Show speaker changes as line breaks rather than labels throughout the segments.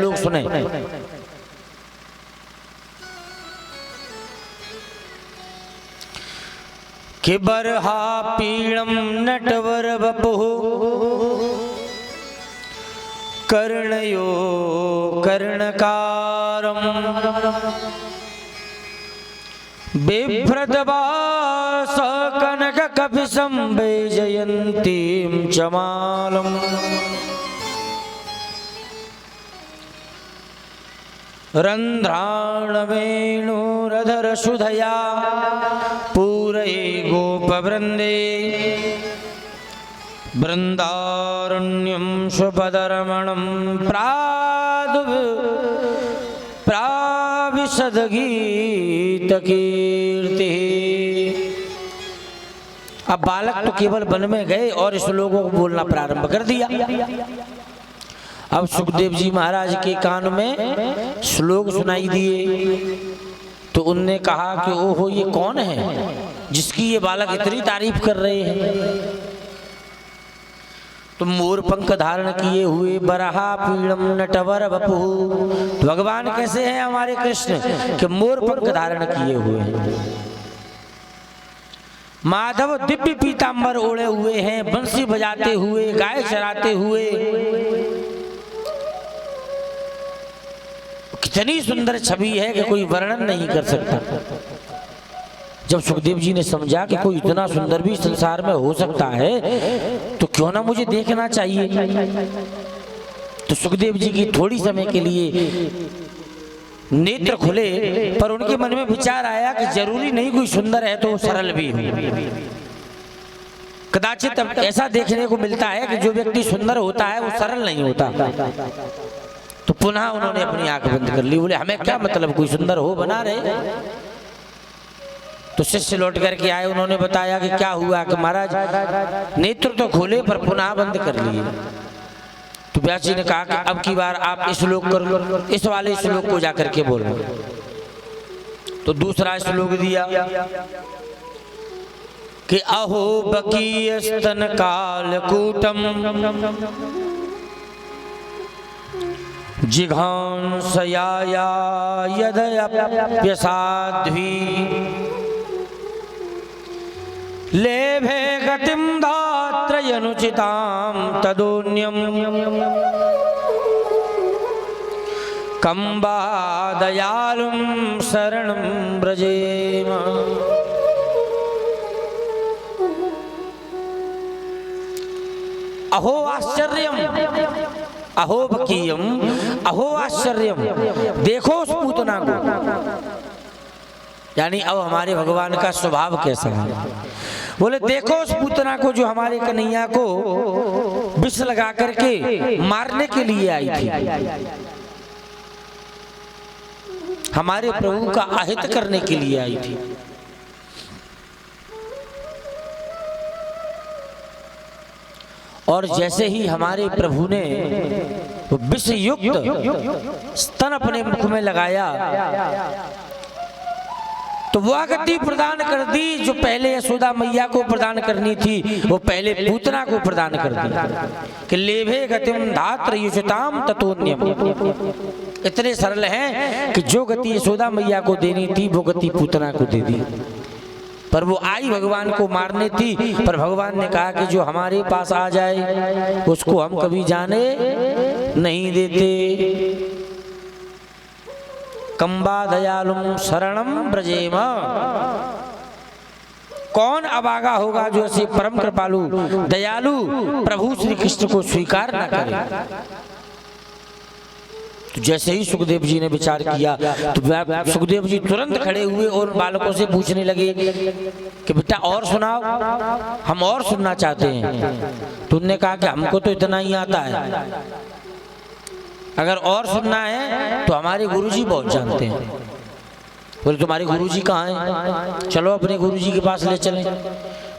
श्लोक सुने। कि बरहा पीड़म नटवर वपुः कर्णयो कर्णकारम बिभ्रतवास कनक कपिशं वैजयन्तीं चमालम् रन्ध्राणवेणुरधर सुधया पूरये गोपवृन्दे बृन्दारण्यं स्वपदरमणं प्राविशद गीतकीर्तिः। अब बालक तो केवल वन में गए और श्लोकों को बोलना प्रारंभ कर दिया। अब सुखदेव जी महाराज के कान में श्लोक सुनाई दिए तो उनने कहा कि ओहो ये कौन है जिसकी ये बालक इतनी तारीफ कर रहे हैं। तो मोर पंख धारण किए हुए बरहा पीड़म नटवर वपुः, भगवान कैसे हैं हमारे कृष्ण कि मोर पंख धारण किए हुए हैं। माधव दिव्य पीतांबर ओढ़े हुए हैं, बंसी बजाते हुए, गाय चराते हुए। कितनी सुंदर छवि है कि कोई वर्णन नहीं कर सकता। जब सुखदेव जी ने समझा कि कोई इतना सुंदर भी संसार में हो सकता है तो क्यों ना मुझे देखना चाहिए, तो सुखदेव जी की थोड़ी समय के लिए नेत्र खुले, पर उनके मन में विचार आया कि जरूरी नहीं कोई सुंदर है तो वो सरल भी हो। कदाचित ऐसा देखने को मिलता है कि जो व्यक्ति सुंदर होता है वो सरल नहीं होता। तो पुनः उन्होंने अपनी आंख बंद कर ली। बोले हमें क्या मतलब, कोई सुंदर हो बना रहे। तो शिष्य लौट करके आए, उन्होंने बताया कि क्या हुआ कि महाराज नेत्र तो खोले पर पुनः बंद कर लिए। तो व्यास जी ने कहा कि अब की बार आप इस श्लोक कर, इस वाले श्लोक को जाकर के बोलो। तो दूसरा श्लोक दिया कि अहो बकीय स्तन कालकूटम जिघांसयाया यदप्यसाध्वी लेभे गतिं धात्रयनुचितां तदोन्यं कंबा दयालुं शरणं व्रजेम। अहो आश्चर्यम अहो बकीयम अहो आश्चर्यम, देखो उस पूतना को। यानी अब हमारे भगवान का स्वभाव कैसा है। बोले देखो उस पूतना को जो हमारे कन्हैया को विष लगा करके मारने के लिए आई थी, हमारे प्रभु का अहित करने के लिए आई थी। और जैसे ही हमारे प्रभु ने विष युक्त स्तन अपने मुख में लगाया तो वह गति प्रदान कर दी जो पहले यशोदा मैया को प्रदान करनी थी, वो पहले पूतना को प्रदान कर दी कि लेभे गतिम धात्र युषताम ततोन्यम। इतने सरल हैं कि जो गति यशोदा मैया को देनी थी वो गति पूतना को दे दी। पर वो आई भगवान को मारने थी, पर भगवान ने कहा कि जो हमारे पास आ जाए उसको हम कभी जाने नहीं देते। कंबा दयालुम शरणम ब्रजेम। कौन अभागा होगा जो ऐसे परम कृपालु दयालु प्रभु श्री कृष्ण को स्वीकार न करे। तो जैसे ही सुखदेव जी ने विचार किया तो सुखदेव जी तुरंत खड़े हुए और बालकों से पूछने लगे कि बेटा और सुनाओ, हम और सुनना चाहते हैं। तो उन्होंने कहा कि हमको तो इतना ही आता है, अगर और सुनना है तो हमारे गुरुजी बहुत जानते हैं। बोले तुम्हारे गुरुजी कहाँ हैं, चलो अपने गुरुजी के पास ले चलें।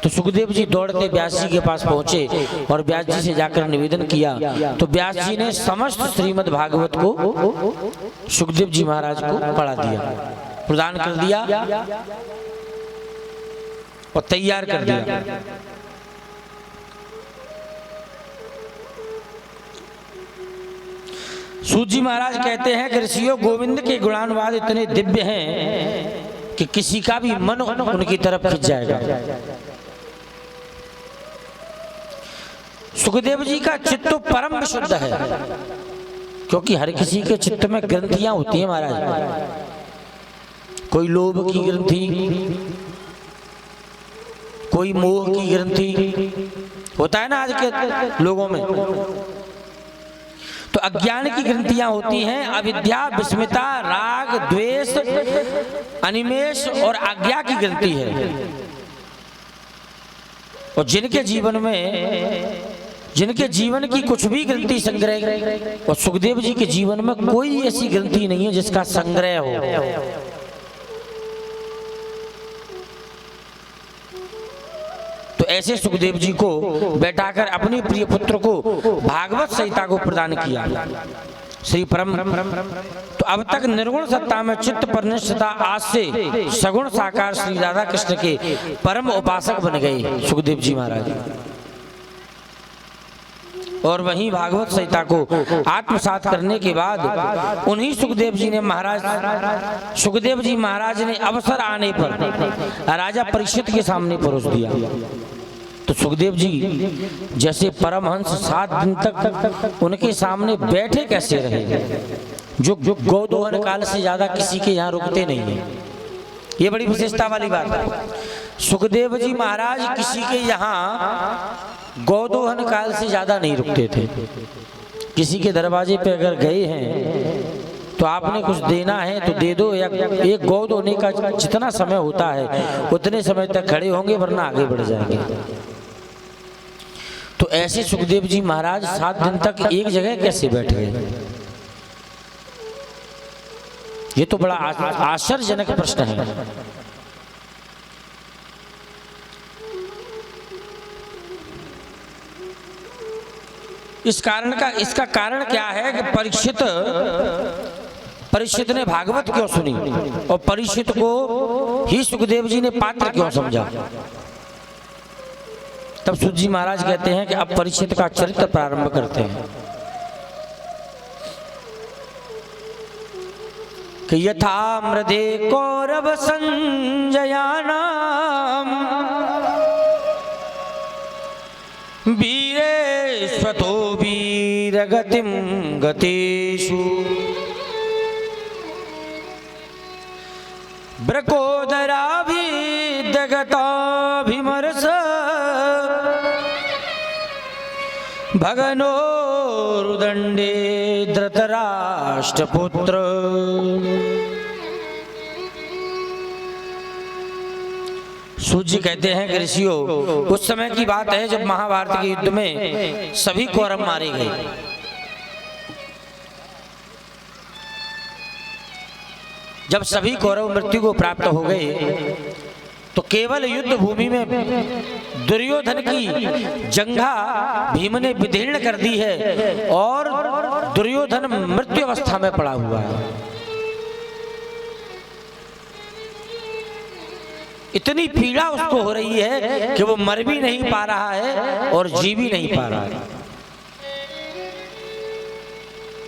तो सुखदेव जी दौड़ते व्यास जी के पास पहुंचे और व्यास जी से जाकर निवेदन किया। तो व्यास जी ने समस्त श्रीमद् भागवत को सुखदेव जी महाराज को पढ़ा दिया, प्रदान कर दिया और तैयार कर दिया। सूत जी महाराज कहते हैं कि ऋषियों, गोविंद के गुणानुवाद इतने दिव्य हैं कि किसी का भी मन उनकी तरफ खिंच जाएगा। सुखदेव जी का चित्त तो परम विशुद्ध है, क्योंकि हर किसी के चित्त में ग्रंथियां होती हैं महाराज। कोई लोभ की ग्रंथि, कोई मोह की ग्रंथि होता है ना आज के लोगों में। तो अज्ञान की ग्रंथियां होती हैं, अविद्या, विस्मिता, राग, द्वेष, अनिमेष और आज्ञा की ग्रंथि है। और जिनके जीवन की कुछ भी ग्रंथि संग्रह, और सुखदेव जी के जीवन में कोई ऐसी ग्रंथि नहीं है जिसका संग्रह हो। तो ऐसे सुखदेव जी को बैठाकर अपने प्रिय पुत्र को भागवत संहिता को प्रदान किया श्री परम। तो अब तक निर्गुण सत्ता में चित्त पर निष्ठता, आज से सगुण साकार श्री राधा कृष्ण के परम उपासक बन गए सुखदेव जी महाराज। और वहीं भागवत संहिता को आत्मसात करने के बाद उन्हीं सुखदेव जी महाराज ने अवसर आने पर राजा परीक्षित के सामने परोस दिया। तो सुखदेव जी जैसे परमहंस 7 दिन तक उनके सामने बैठे कैसे रहे, जो गोदोहन काल से ज्यादा किसी के यहाँ रुकते नहीं है। ये बड़ी विशेषता वाली बात है। सुखदेव जी महाराज किसी के यहाँ गोदोहन काल से ज्यादा नहीं रुकते थे। किसी के दरवाजे पे अगर गए हैं तो आपने कुछ देना है तो दे दो, या एक गोद होने का जितना समय होता है उतने समय तक खड़े होंगे, वरना आगे बढ़ जाएंगे। तो ऐसे सुखदेव जी महाराज 7 दिन तक एक जगह कैसे बैठ गए? ये तो बड़ा आश्चर्यजनक प्रश्न है। इसका कारण क्या है कि परीक्षित ने भागवत क्यों सुनी और परीक्षित को ही सुखदेव जी ने पात्र क्यों समझा? तब सूत जी महाराज कहते हैं कि अब परीक्षित का चरित्र प्रारंभ करते हैं कि यथा मृदे कौरव संजयानाम वीरे स्वतो वीरगतिम गतेषु ब्रकोदराभिदगताभिमर्श भगनोरुदंडे धृतराष्ट्रपुत्र। सूत जी कहते हैं कि ऋषियों, उस समय की बात है जब महाभारत के युद्ध में सभी कौरव मारे गए। जब सभी कौरव मृत्यु को प्राप्त हो गए तो केवल युद्ध भूमि में दुर्योधन की जंघा भीम ने विदीर्ण कर दी है और दुर्योधन मृत्यु अवस्था में पड़ा हुआ है। इतनी पीड़ा उसको हो रही है कि वो मर भी नहीं पा रहा है और जी भी नहीं पा रहा है।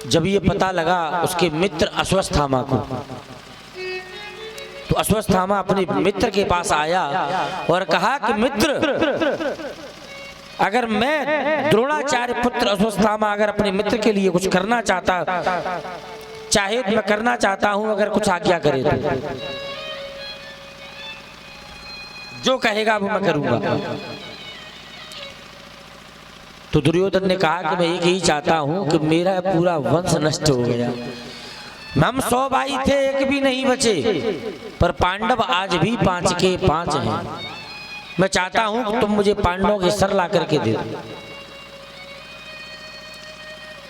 जब ये पता लगा उसके मित्र अश्वत्थामा को, तो अश्वत्थामा अपने मित्र के पास आया और कहा कि मित्र, अगर मैं द्रोणाचार्य पुत्र अश्वत्थामा अगर अपने मित्र के लिए कुछ करना चाहे तो मैं करना चाहता हूं, अगर कुछ आज्ञा करे तो जो कहेगा वो मैं करूंगा। तो दुर्योधन ने कहा कि मैं एक ही चाहता हूं कि मेरा पूरा वंश नष्ट हो गया। हम 100 भाई थे, एक भी नहीं बचे, पर पांडव आज भी 5 के 5 हैं। मैं चाहता हूं कि तुम मुझे पांडवों के सर ला करके दे दो।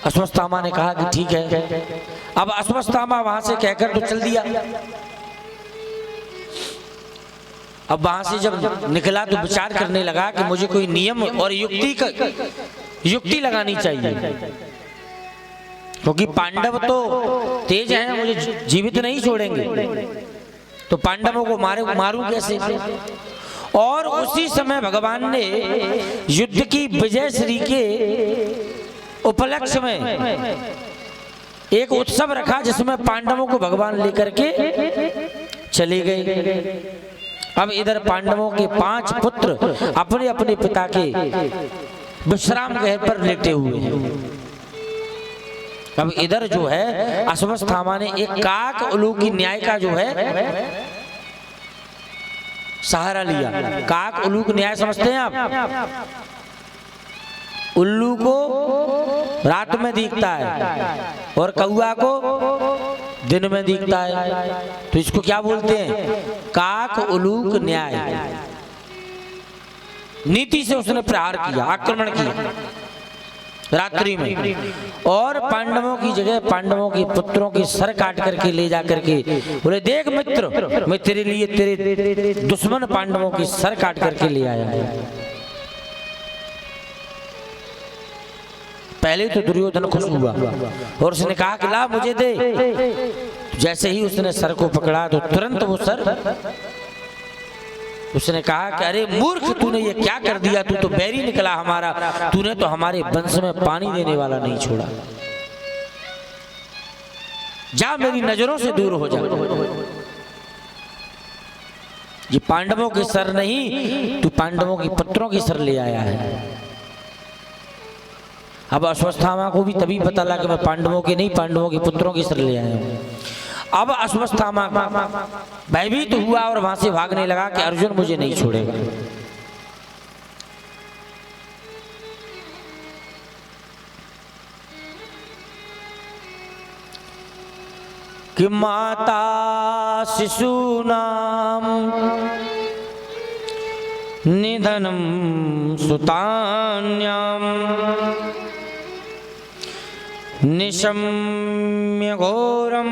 अश्वत्थामा ने कहा कि ठीक है। अब अश्वत्थामा वहां से कहकर तो चल दिया। अब वहां से जब निकला तो विचार करने लगा कि मुझे कोई नियम और युक्ति लगानी चाहिए, क्योंकि पांडव तो तेज हैं, मुझे जीवित नहीं छोड़ेंगे, तो पांडवों को मारूं कैसे? और उसी समय भगवान ने युद्ध की विजय श्री के उपलक्ष्य में एक उत्सव रखा जिसमें पांडवों को भगवान लेकर के चले गए। अब इधर पांडवों के 5 पुत्र अपने अपने पिता के विश्राम गृह पर लेटे हुए हैं। अब इधर जो है अश्वत्थामा ने एक काक उल्लू की न्याय का जो है सहारा लिया। काक उल्लू की न्याय समझते हैं आप? उल्लू को रात में दिखता है और कौआ को दिन में दिखता है, तो इसको क्या बोलते हैं? काक उल्लू न्याय। नीति से उसने प्रहार किया, आक्रमण किया रात्रि में, और पांडवों की जगह पांडवों के पुत्रों के सर काट करके ले जा करके बोले, देख मित्र, मैं तेरे लिए तेरे दुश्मन पांडवों के सर काट करके ले आया। पहले तो दुर्योधन खुश हुआ और उसने कहा कि ला मुझे दे। जैसे ही उसने सर को पकड़ा तो तुरंत वो सर, उसने कहा कि अरे मूर्ख, तूने ये क्या कर दिया? तू तो बैरी निकला हमारा, तूने तो हमारे वंश में पानी देने वाला नहीं छोड़ा। जा, मेरी नजरों से दूर हो जा। ये पांडवों के सर नहीं, तू पांडवों के पुत्रों के सर ले आया है। अब अश्वत्थामा को भी तभी पता लगा कि मैं पांडवों के नहीं, पांडवों के पुत्रों के सर ले आया हूं। अब अश्वत्थामा भयभीत हुआ और वहां से भागने लगा कि अर्जुन मुझे नहीं छोड़ेगा। कि माता शिशूनाम निधनम सुतान्याम निशम्य घोरम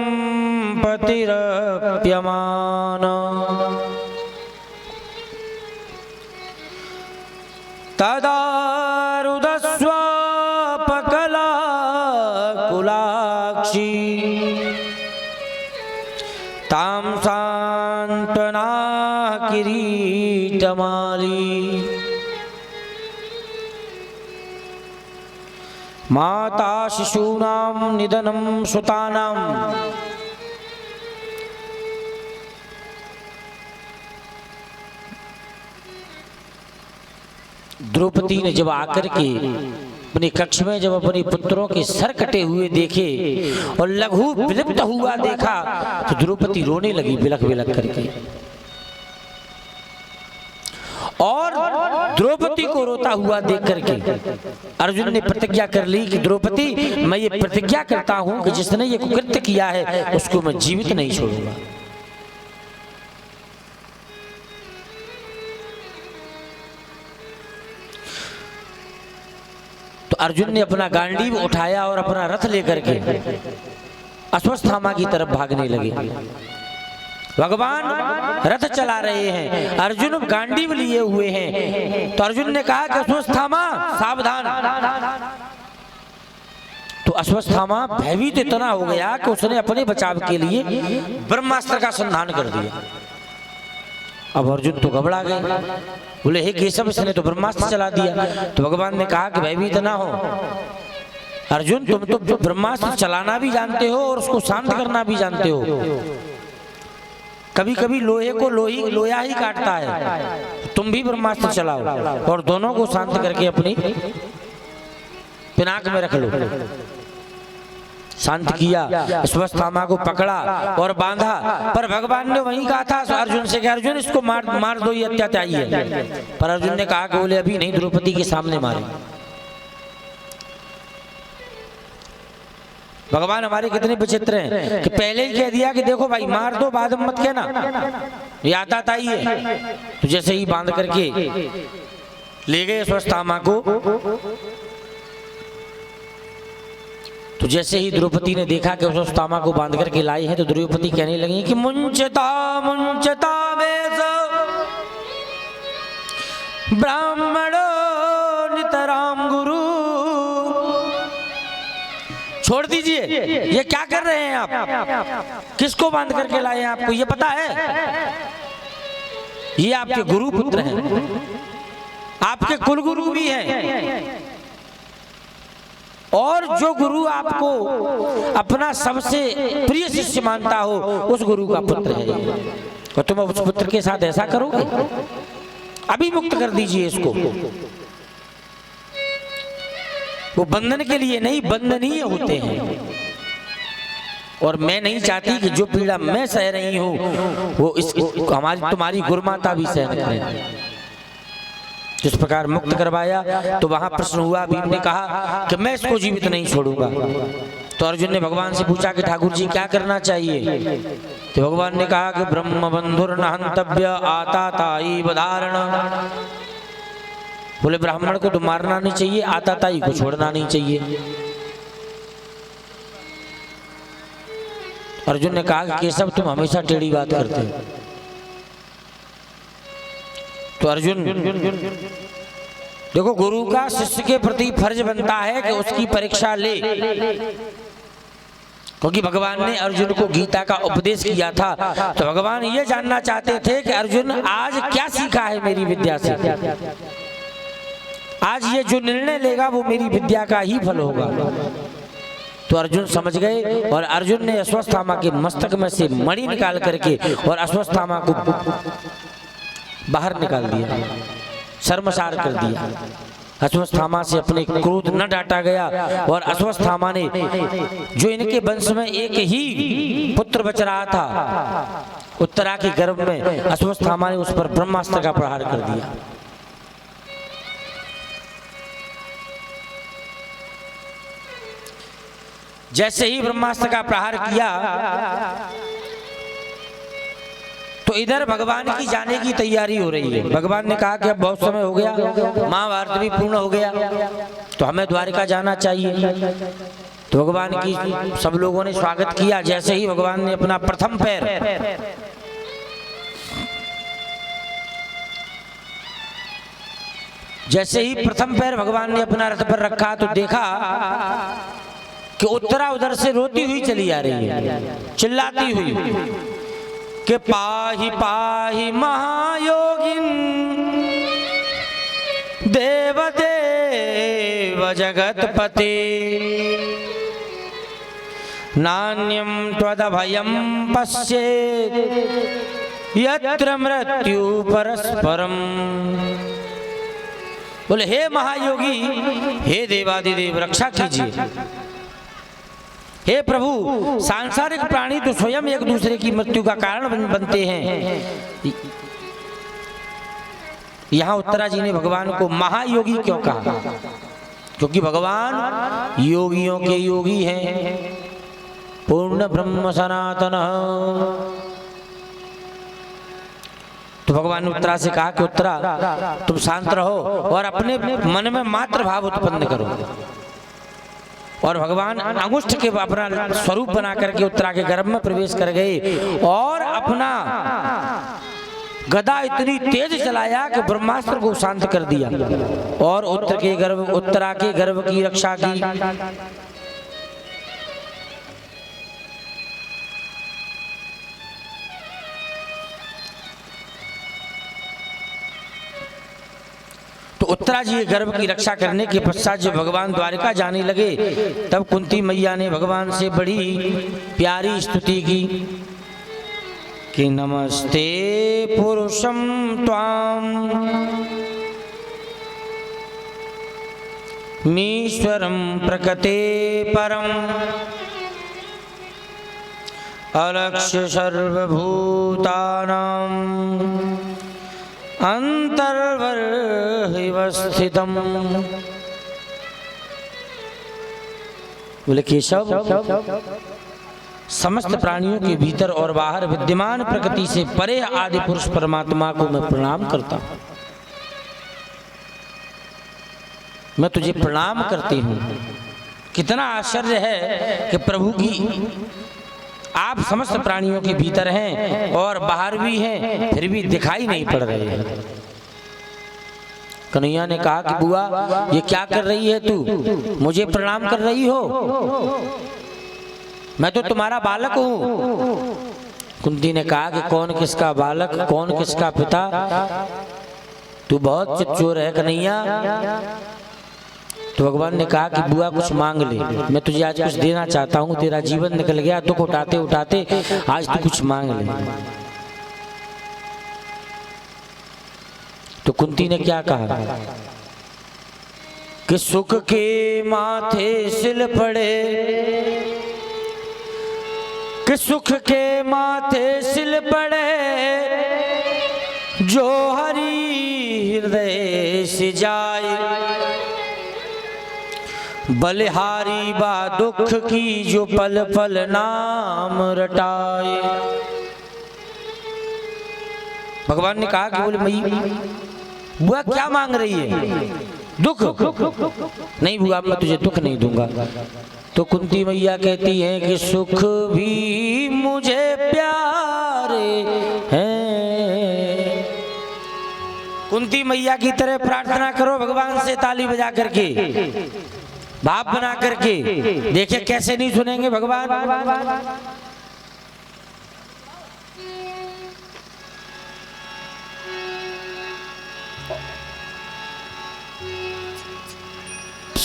पतिरप्यमान तदा रुदस्वापकला कुलाक्षी ताम सांत्वना किरीटमाली माता शिशूनाम निधनम सुतानाम। द्रौपदी ने जब आकर के अपने कक्ष में जब अपने पुत्रों के सर कटे हुए देखे और लघु विलुप्त हुआ देखा तो द्रौपदी रोने लगी बिलख बिलख करके। और द्रौपदी को रोता हुआ देख करके अर्जुन ने प्रतिज्ञा कर ली कि द्रौपदी, मैं ये प्रतिज्ञा करता हूं कि जिसने ये कुकृत्य किया है उसको मैं जीवित नहीं छोड़ूंगा। तो अर्जुन ने अपना गांडीव उठाया और अपना रथ लेकर के अश्वत्थामा की तरफ भागने लगे। भगवान रथ चला रहे हैं, अर्जुन गांडीव लिए हुए हैं। तो अर्जुन ने कहा कि अश्वत्थामा सावधान। तो अश्वत्थामा भयभीत इतना हो गया कि उसने अपने बचाव के लिए ब्रह्मास्त्र का संधान कर दिया। अब अर्जुन तो घबरा गए, बोले हे केशव, इसने तो ब्रह्मास्त्र चला दिया। तो भगवान ने कहा कि भयभीत ना हो अर्जुन, तुम तो ब्रह्मास्त्र चलाना भी जानते हो और उसको शांत करना भी जानते हो। कभी कभी लोहे को लोहा ही काटता है, तुम भी ब्रह्मास्त्र चलाओ और दोनों को शांत करके अपनी पिनाक में रख लो। शांत किया, अश्वत्थामा को पकड़ा और बांधा। पर भगवान ने वहीं कहा था अर्जुन से कि अर्जुन इसको मार दो, ये अत्याचारी है। पर अर्जुन ने कहा कि बोले अभी नहीं, द्रौपदी के सामने मारे। भगवान हमारे कितने विचित्र हैं कि पहले ही कह दिया कि देखो भाई मार दो, बाद में मत कहना, ये आता ही है। तो जैसे ही बांध करके ले गए अश्वत्थामा को, तो जैसे ही द्रौपदी ने देखा कि अश्वत्थामा को बांध करके लाई है तो द्रौपदी कहने लगी कि मुंचता मुंचता वेश ब्राह्मणो नितराम गुरु। छोड़ दीजिए, ये क्या कर रहे हैं आप? किसको बांध करके लाए हैं? आपको ये पता है? ये आपके गुरु पुत्र हैं, आपके कुलगुरु भी हैं। और जो गुरु आपको अपना सबसे प्रिय शिष्य मानता हो उस गुरु का पुत्र है ये। और तुम उस पुत्र के साथ ऐसा करोगे? अभी मुक्त कर दीजिए इसको। वो बंधन के लिए नहीं, बंधनीय होते हैं। और मैं नहीं चाहती कि जो पीड़ा मैं सह रही हूं वो इस हमारी तुम्हारी गुरुमाता भी सहन करें। जिस प्रकार मुक्त करवाया तो वहां प्रश्न हुआ, भीम ने कहा कि मैं इसको जीवित नहीं छोड़ूंगा। तो अर्जुन ने भगवान से पूछा कि ठाकुर जी क्या करना चाहिए? तो भगवान ने कहा कि ब्रह्म बंधुर न हंतव्य आता ताई बधारण। बोले ब्राह्मण को तो मारना नहीं चाहिए, आता ताई को छोड़ना नहीं चाहिए। अर्जुन ने कहा कि केशव तुम हमेशा टेढ़ी बात करते हो। तो अर्जुन देखो, गुरु का शिष्य के प्रति फर्ज बनता है कि उसकी परीक्षा ले, क्योंकि भगवान ने अर्जुन को गीता का उपदेश किया था। तो भगवान ये जानना चाहते थे कि अर्जुन आज क्या सीखा है मेरी विद्या से। आज ये जो निर्णय लेगा वो मेरी विद्या का ही फल होगा। तो अर्जुन समझ गए और अर्जुन ने अश्वत्थामा के मस्तक में से मणि निकाल करके और अश्वत्थामा को बाहर निकाल दिया, शर्मसार कर दिया। अश्वत्थामा से अपने क्रोध न डांटा गया और अश्वत्थामा ने, जो इनके वंश में एक ही पुत्र बच रहा था, उत्तरा के गर्भ में, अश्वत्थामा ने उस पर ब्रह्मास्त्र का प्रहार कर दिया। जैसे ही ब्रह्मास्त्र का प्रहार किया तो इधर भगवान की जाने की तैयारी हो रही है। भगवान ने कहा कि अब बहुत समय हो गया, महाभारत भी पूर्ण हो गया, तो हमें द्वारिका जाना चाहिए। तो भगवान की सब लोगों ने स्वागत किया। जैसे ही भगवान ने अपना प्रथम पैर भगवान ने अपना रथ पर रखा तो देखा कि उत्तरा उधर से रोती हुई चली आ रही है, चिल्लाती हुई कि पाहि पाहि महायोगिन देव देव जगतपते नान्यं त्वदभयं पश्येत् यत्र मृत्यु परस्परम। बोले हे महायोगी, हे देवादिदेव रक्षा कीजिए। हे प्रभु, सांसारिक प्राणी तो स्वयं एक दूसरे की मृत्यु का कारण बनते हैं। यहां उत्तरा जी ने भगवान को महायोगी क्यों कहा? क्योंकि भगवान योगियों के योगी हैं, पूर्ण ब्रह्म सनातन। तो भगवान ने उत्तरा से कहा कि उत्तरा तुम शांत रहो और अपने मन में मात्र भाव उत्पन्न करो। और भगवान अंगुष्ठ के अपना स्वरूप बना करके उत्तरा के गर्भ में प्रवेश कर गए और अपना गदा इतनी तेज चलाया कि ब्रह्मास्त्र को शांत कर दिया और उत्तरा के गर्भ की रक्षा की। तो उत्तरा जी के गर्भ की रक्षा करने के पश्चात जब भगवान द्वारिका जाने लगे तब कुंती मैया ने भगवान से बड़ी प्यारी स्तुति की कि नमस्ते पुरुषम त्वाम मीश्वरम प्रकृते परम अलक्ष्य सर्वभूतानां अंतर्वर्हिवस्थितम्। बोले केशव, समस्त प्राणियों के भीतर और बाहर विद्यमान प्रकृति से परे आदि पुरुष परमात्मा को मैं प्रणाम करता हूं। मैं तुझे प्रणाम करती हूं। कितना आश्चर्य है कि प्रभु की आप समस्त प्राणियों के भीतर हैं और बाहर भी हैं, फिर भी दिखाई नहीं पड़ रहे हैं। कन्हैया ने कहा कि बुआ ये क्या कर रही है तू, मुझे प्रणाम कर रही हो? मैं तो तुम्हारा बालक हूं। कुंती ने कहा कि कौन किसका बालक, कौन किसका पिता, तू बहुत चितचोर है कन्हैया। तो भगवान ने कहा कि बुआ कुछ मांग ले, मैं तुझे आज कुछ देना चाहता हूँ, तेरा जीवन निकल गया दुख उठाते उठाते, आज तू कुछ मांग ले। तो कुंती ने क्या कहा कि सुख के माथे सिल पड़े, कि सुख के माथे सिल पड़े, जो हरि हृदय से जाए, बलिहारी बा दुख की जो पल पल नाम रटाए। भगवान ने कहा कि बोले मई बुआ क्या मांग रही है? दुख? नहीं बुआ मैं तुझे दुख नहीं दूंगा। तो कुंती मैया कहती है कि सुख भी मुझे प्यारे हैं। कुंती मैया की तरह प्रार्थना करो भगवान से ताली बजा करके, भाव बना करके, देखिए कैसे नहीं सुनेंगे भगवान।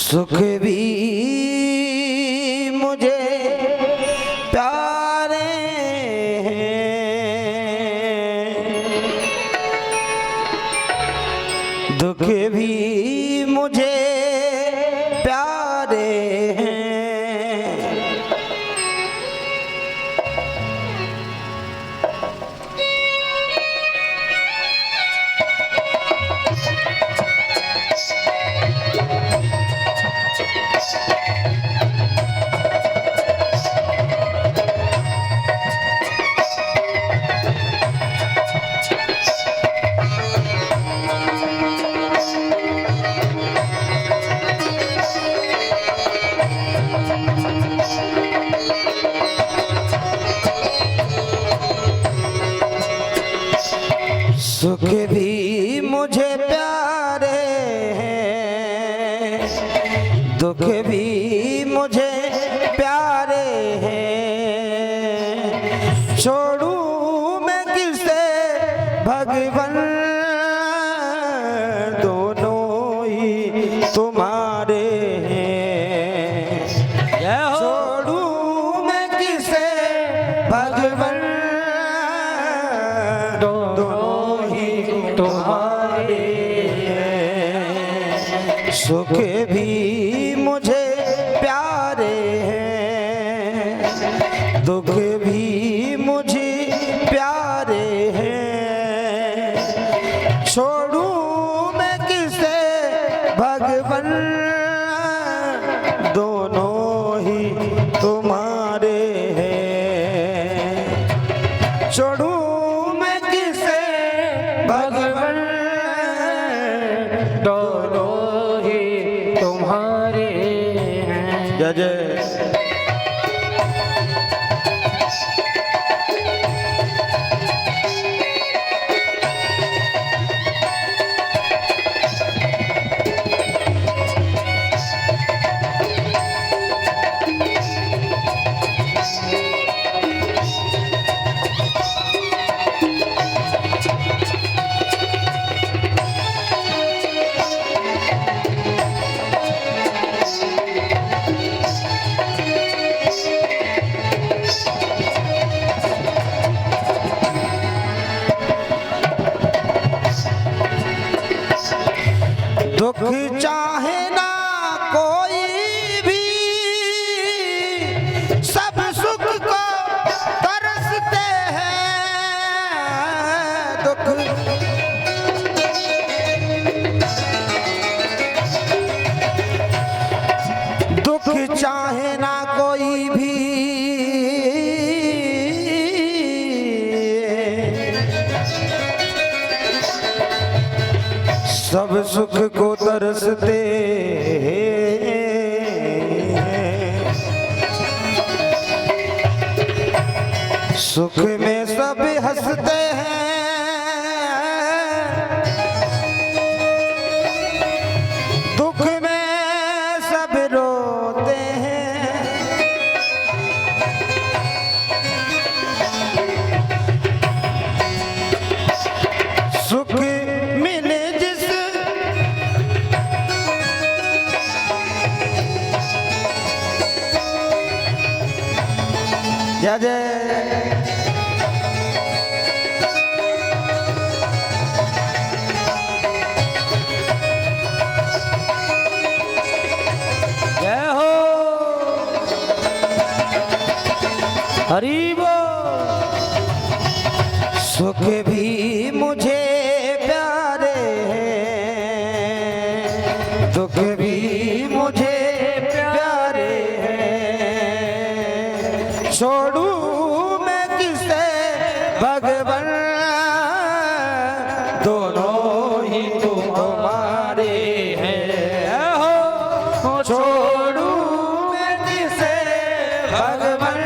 सुख भी मुझे प्यारे हैं, दुख भी मुझे प्यारे हैं। सुख भी मुझे प्यारे हैं, दुख भी मुझे प्यारे हैं। छोड़ूं मैं किसे भगवान, दोनों ही तुम्हारे हैं। छोड़ूं मैं किसे भगवान, तुम्हारे हैं। सुख भी मुझे प्यारे हैं, दुख भी मुझे प्यारे हैं। छोड़ूं मैं किसे भगवान, दोनों ही तुम्हारे हैं। छोड़ूं भगवान, दोनों ही तुम्हारे हैं। जय जय। दुख चाहे ना कोई भी, सब सुख को तरसते हैं। दुख चाहे ना कोई भी, सब सुख को तरसते हैं। सुख में सब हंसते हैं, दुख में सब रोते हैं। सुख मिले जिस जय। जय हो हरि बोल। सुख भी मुझे प्यारे हैं, दुख भी मुझे प्यारे हैं, छोड़ू मैं किसे भगवान, दोनों ही तुम्हारे हैं। हो छोड़ू मैं किसे भगवान,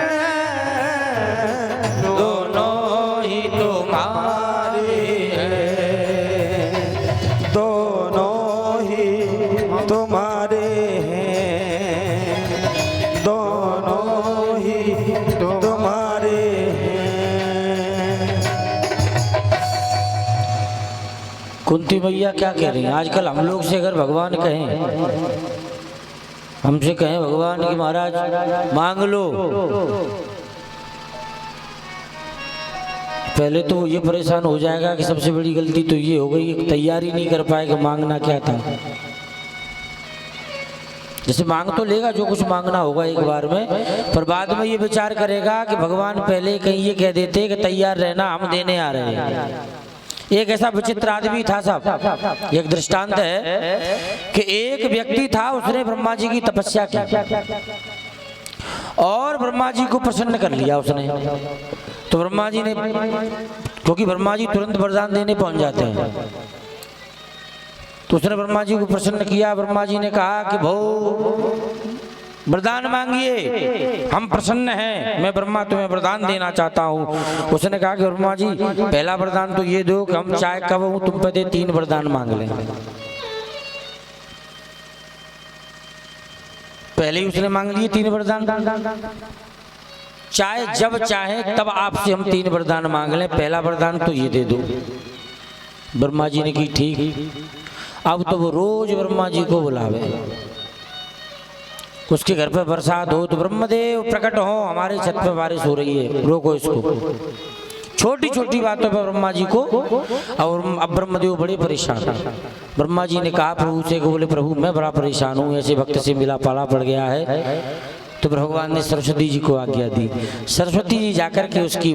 दोनों ही तुम्हारे हैं, दोनों ही तुम्हारे हैं, दोनों ही तुम्हारे हैं। कुंती मैया क्या कह रही हैं? आजकल हम लोग से अगर भगवान कहें, हमसे कहें भगवान की महाराज मांग लो, पहले तो ये परेशान हो जाएगा कि सबसे बड़ी गलती तो ये हो गई कि तैयारी नहीं कर पाएगा मांगना क्या था। जैसे मांग तो लेगा जो कुछ मांगना होगा एक बार में, पर बाद में ये विचार करेगा कि भगवान पहले कहीं ये कह देते कि तैयार रहना, हम देने आ रहे हैं। एक ऐसा विचित्र आदमी था साहब, एक दृष्टांत है कि एक व्यक्ति था, उसने ब्रह्मा जी की तपस्या की और ब्रह्मा जी को प्रसन्न कर लिया उसने। तो ब्रह्मा जी ने, क्योंकि ब्रह्मा जी तुरंत वरदान देने पहुंच जाते हैं, तो उसने ब्रह्मा जी को प्रसन्न किया। ब्रह्मा जी ने कहा कि भाऊ वरदान मांगिए, हम प्रसन्न हैं, मैं ब्रह्मा तुम्हें वरदान देना चाहता हूँ। उसने कहा कि ब्रह्मा जी पहला वरदान तो ये दो कि हम चाहे कब हूँ तुम पे दे 3 वरदान मांग लें। पहले ही उसने मांग लिए 3 वरदान, चाहे जब चाहे तब आपसे हम 3 वरदान मांग लें, पहला वरदान तो ये दे दो। ब्रह्मा जी ने की ठीक। अब तो वो रोज ब्रह्मा जी को बुलावे, उसके घर पे बरसात हो तो ब्रह्मदेव प्रकट हो, हमारे छत पे बारिश हो रही है, रोको इसको। छोटी छोटी बातों पर ब्रह्मा जी को, और अब ब्रह्मदेव बड़े परेशान। ब्रह्मा जी ने कहा प्रभु से, बोले प्रभु मैं बड़ा परेशान हूँ, ऐसे भक्त से मिला पाला पड़ गया है। तो भगवान ने सरस्वती जी को आज्ञा दी। सरस्वती जी जाकर के उसकी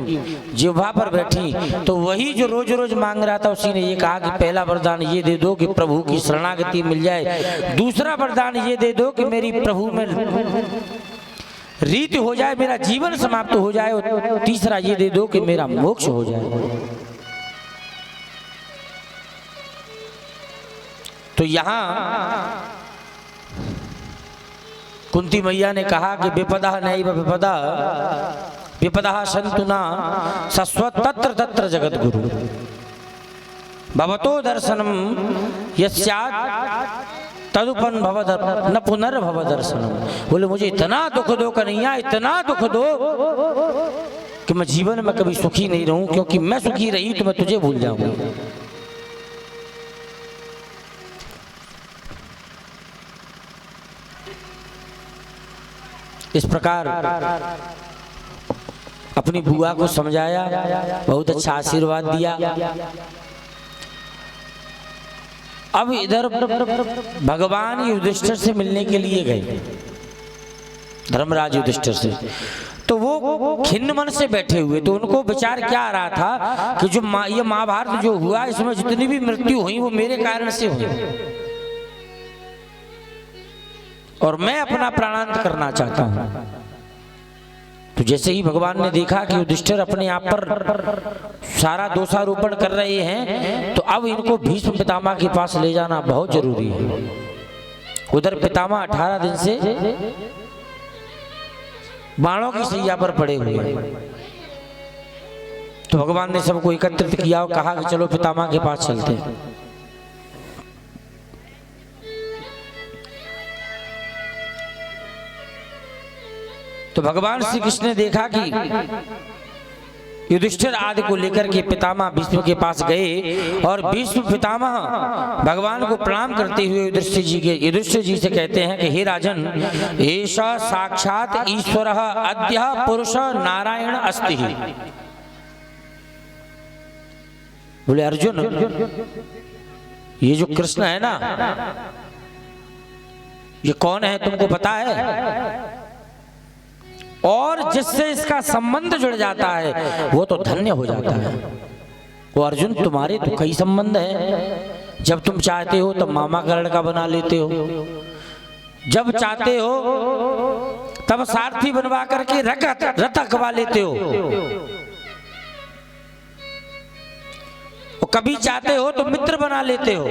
जिह्वा पर बैठी, तो वही जो रोज रोज मांग रहा था उसी ने ये कहा कि पहला वरदान ये दे दो कि प्रभु की शरणागति मिल जाए, दूसरा वरदान ये दे दो कि मेरी प्रभु में रीति हो जाए, मेरा जीवन समाप्त हो जाए, और तीसरा ये दे दो कि मेरा मोक्ष हो जाए। तो यहाँ कुंती मैया ने कहा कि विपदा नैव विपदा, विपदा सन्तुना सस्वत तत्र तत्र जगत गुरु, भवतो दर्शनम यस्यात् तदुपन भव न पुनर्भव दर्शनम। बोले मुझे इतना दुख दो कन्हैया, इतना दुख दो कि मैं जीवन में कभी सुखी नहीं रहूं, क्योंकि मैं सुखी रही तो मैं तुझे भूल जाऊंगा। इस प्रकार अपनी बुआ को समझाया, बहुत अच्छा आशीर्वाद दिया। अब इधर भगवान युधिष्ठिर से मिलने के लिए गए, धर्मराज युधिष्ठिर से, तो वो खिन्न मन से बैठे हुए। तो उनको विचार क्या आ रहा था कि जो ये महाभारत जो हुआ, इसमें जितनी भी मृत्यु हुई वो मेरे कारण से हुई, और मैं अपना प्राणांत करना चाहता हूं। तो जैसे ही भगवान ने देखा कि युधिष्ठिर अपने आप पर सारा दोषारोपण कर रहे हैं, तो अब इनको भीष्म पितामह के पास ले जाना बहुत जरूरी है। उधर पितामह 18 दिन से बाणों की सैया पर पड़े हुए हैं। तो भगवान ने सबको एकत्रित किया और कहा कि चलो पितामह के पास चलते हैं। तो भगवान श्री कृष्ण ने देखा कि युधिष्ठिर आदि को लेकर के पितामह भीष्म के पास गए और भीष्म पितामह भगवान को प्रणाम करते हुए युधिष्ठिर जी से कहते हैं कि हे राजन, एषा साक्षात ईश्वर अद्य पुरुष नारायण अस्ति। बोले अर्जुन, ये जो कृष्ण है ना, ये कौन है तुमको पता है? और जिससे इसका संबंध जुड़ जाता है वो तो धन्य हो जाता है। वो अर्जुन, तुम्हारे तो कई संबंध हैं। जब तुम चाहते हो तब मामा का लड़का बना लेते हो, जब चाहते हो तब सारथी बनवा करके रथ अखवा लेते हो, और कभी चाहते हो तो मित्र बना लेते हो,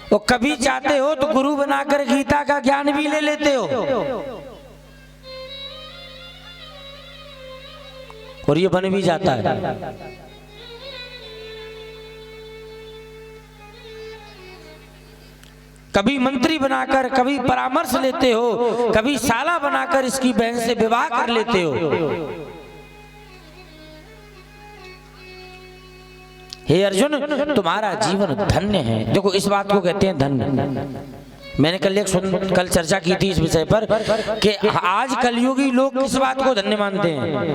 और कभी चाहते हो तो गुरु बनाकर गीता का ज्ञान भी ले लेते हो। और ये बन भी जाता है। कभी मंत्री बनाकर, कभी परामर्श लेते हो, कभी साला बनाकर इसकी बहन से विवाह कर लेते हो। हे अर्जुन, तुम्हारा जीवन धन्य है। देखो, इस बात को कहते हैं धन्य। मैंने कल चर्चा की थी इस विषय पर कि आज कलयुगी लोग किस बात को धन्य मानते हैं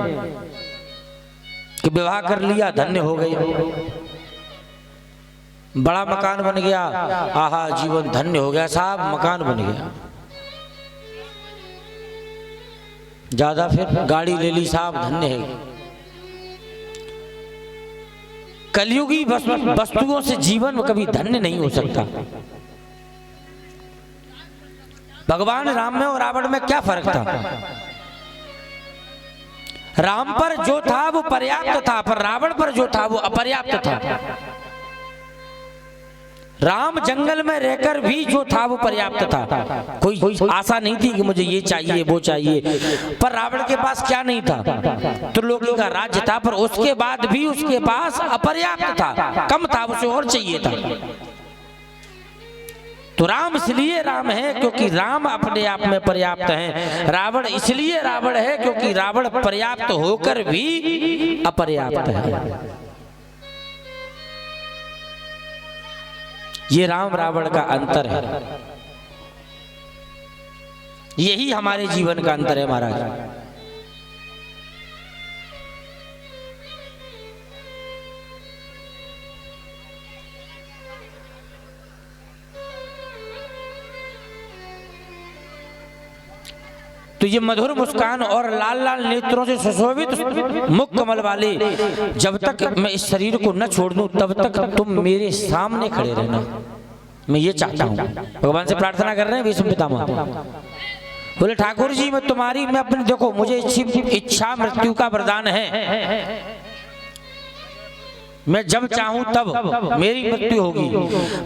कि विवाह कर लिया, धन्य हो गए, बड़ा मकान बन गया, आहा जीवन धन्य हो गया साहब, मकान बन गया, ज्यादा फिर गाड़ी ले ली साहब, धन्य है। कलयुगी वस्तुओं से जीवन कभी धन्य नहीं हो सकता। भगवान राम में और रावण में क्या फर्क था? राम पर जो था वो पर्याप्त था, पर रावण पर जो था वो अपर्याप्त था। राम जंगल में रहकर भी जो था वो पर्याप्त था। कोई आशा नहीं थी कि मुझे ये चाहिए वो चाहिए। पर रावण के पास क्या नहीं था? त्रिलोकी का राज्य था, पर उसके बाद भी उसके पास अपर्याप्त था, कम था, उसे और चाहिए था। तो राम इसलिए राम है क्योंकि राम अपने आप में पर्याप्त है। रावण इसलिए रावण है क्योंकि रावण पर्याप्त होकर भी अपर्याप्त है। ये राम रावण का अंतर है। यही हमारे जीवन का अंतर है महाराज। तो ये मधुर मुस्कान और लाल लाल नेत्रों से सुशोभित मुख कमल वाले, जब तक मैं इस शरीर को न छोड़ दूं तब तक तुम मेरे सामने खड़े रहना, मैं ये चाहता हूँ। भगवान से प्रार्थना कर रहे हैं भीष्म पितामह। बोले ठाकुर जी, मैं तुम्हारी, मैं अपनी, देखो मुझे इच्छा मृत्यु का वरदान है, मैं जब चाहूं तब मेरी मृत्यु होगी,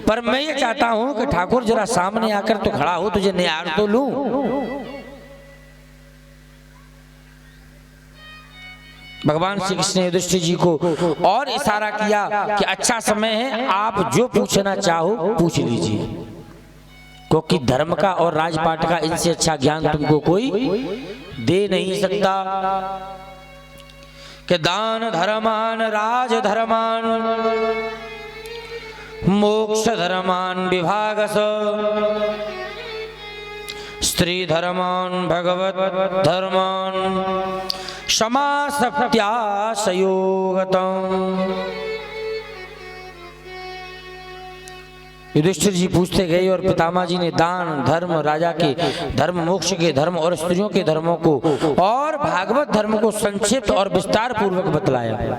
पर मैं ये चाहता हूं कि ठाकुर जरा सामने आकर तो खड़ा हो, तुझे निहार तो लूं। भगवान श्री कृष्ण ने युधिष्ठिर जी को और इशारा किया कि अच्छा समय है, आप जो पूछना चाहो पूछ लीजिए, क्योंकि धर्म का और राजपाट का इनसे अच्छा ज्ञान तुमको कोई दे नहीं सकता। कि दान धर्मान राज धर्मान मोक्ष धर्मान विभागस स्त्री धर्मान भगवत धर्मान क्षमा सत्यासयोगतम्। युधिष्ठिर जी पूछते गए और पितामह जी ने दान धर्म, राजा के धर्म, मोक्ष के धर्म और स्त्रियों के धर्मों को और भागवत धर्म को संक्षिप्त और विस्तार पूर्वक बतलाया।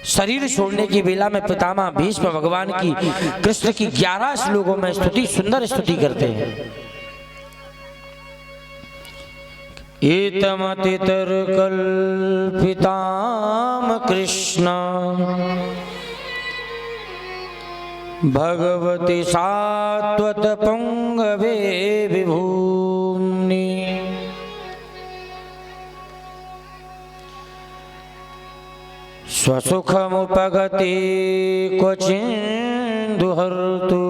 शरीर छोड़ने की बेला में पितामह भीष्म भगवान की कृष्ण की 11 श्लोकों में स्तुति, सुंदर स्तुति करते हैं। एतमतितर्कल्पिताम कृष्ण भगवती सात्वत पुंगवे विभूम्नि स्वसुखमुपगते क्वचिन्दुहर्तु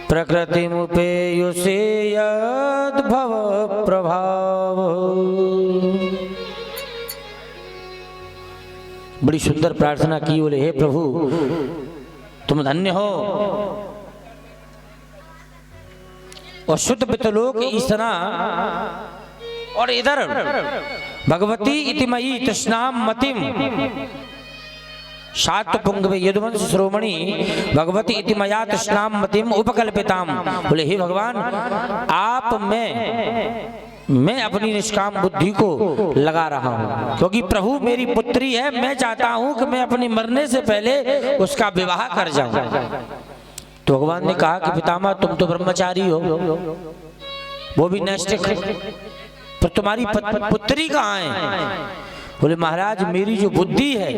प्रकृतिमुपेयुषे यद्भव प्रभाव। बड़ी सुंदर प्रार्थना की, बोले हे प्रभु तुम धन्य हो और शुद्ध पितलोक ईसना और इधर भगवती इतिमयी तृष्णाम मतिम शात पुंगवे यदुवंश श्रोमणी भगवती इतिमया तृष्णाम मतिम उपकल्पिताम। बोले हे भगवान आप मैं अपनी निष्काम बुद्धि को लगा रहा हूँ, क्योंकि प्रभु मेरी पुत्री है, मैं चाहता हूँ कि मैं अपनी मरने से पहले उसका विवाह कर जाऊं। तो भगवान ने कहा कि पितामह तुम तो ब्रह्मचारी हो, वो भी नैष्ठिक, पर तुम्हारी पुत्री कहाँ है? बोले महाराज मेरी जो बुद्धि है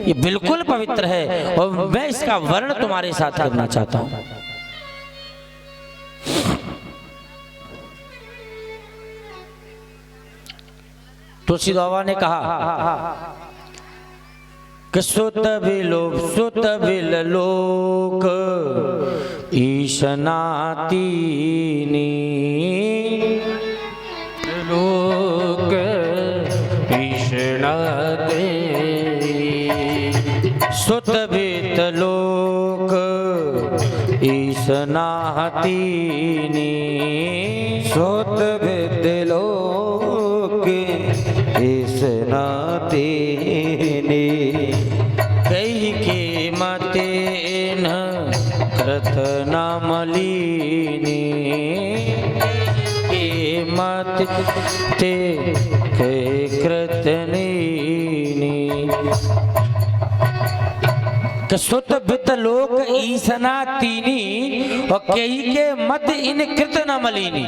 ये बिल्कुल पवित्र है और मैं इसका वर्ण तुम्हारे साथ करना चाहता हूँ। तुलसी बाबा ने कहा कि सुत बिल लोक ईशनातीनी
लोक ईशनाते
सुत बित लोक ईशनातीनी
सुत बित लोक ईशनातीनी
कई के मते न कृतना मलिनी के मत ते के कृतनीनी सुत बित लोक ईसना तीनी और कई के मत इन कृत न मलिनी।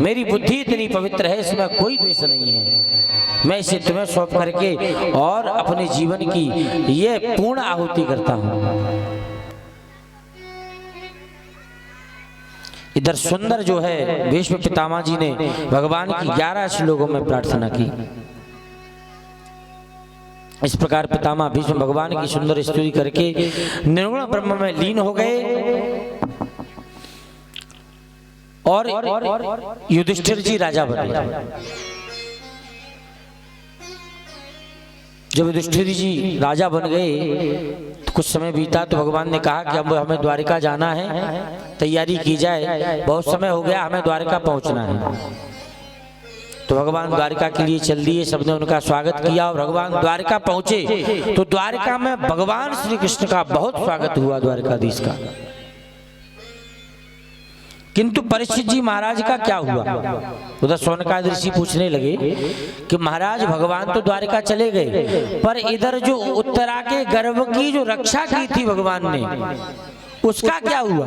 मेरी बुद्धि इतनी पवित्र है, इसमें कोई द्वेष नहीं है, मैं इसे तुम्हें सौंप करके और अपने जीवन की ये पूर्ण आहुति करता हूं। इधर सुंदर जो है भीष्म पितामह जी ने भगवान की 11 श्लोकों में प्रार्थना की। इस प्रकार पितामह भीष्म भगवान की सुंदर स्तुति करके निर्गुण ब्रह्म में लीन हो गए और युधिष्ठिर जी राजा बने। जब युधिष्ठिर जी राजा बन गए तो कुछ समय बीता तो भगवान ने कहा कि अब हमें द्वारिका जाना है, तैयारी की जाए, बहुत समय हो गया, हमें द्वारिका पहुंचना है। तो भगवान द्वारिका के लिए चल दिए, सबने उनका स्वागत किया और भगवान द्वारिका पहुंचे तो द्वारिका में भगवान श्री कृष्ण का बहुत स्वागत हुआ, द्वारिकाधीश का। किंतु परीक्षित जी महाराज का क्या हुआ? उधर शौनकादि ऋषि पूछने लगे कि महाराज भगवान तो द्वारिका चले गए, पर इधर जो उत्तरा के गर्भ की जो रक्षा की थी भगवान ने, उसका क्या हुआ?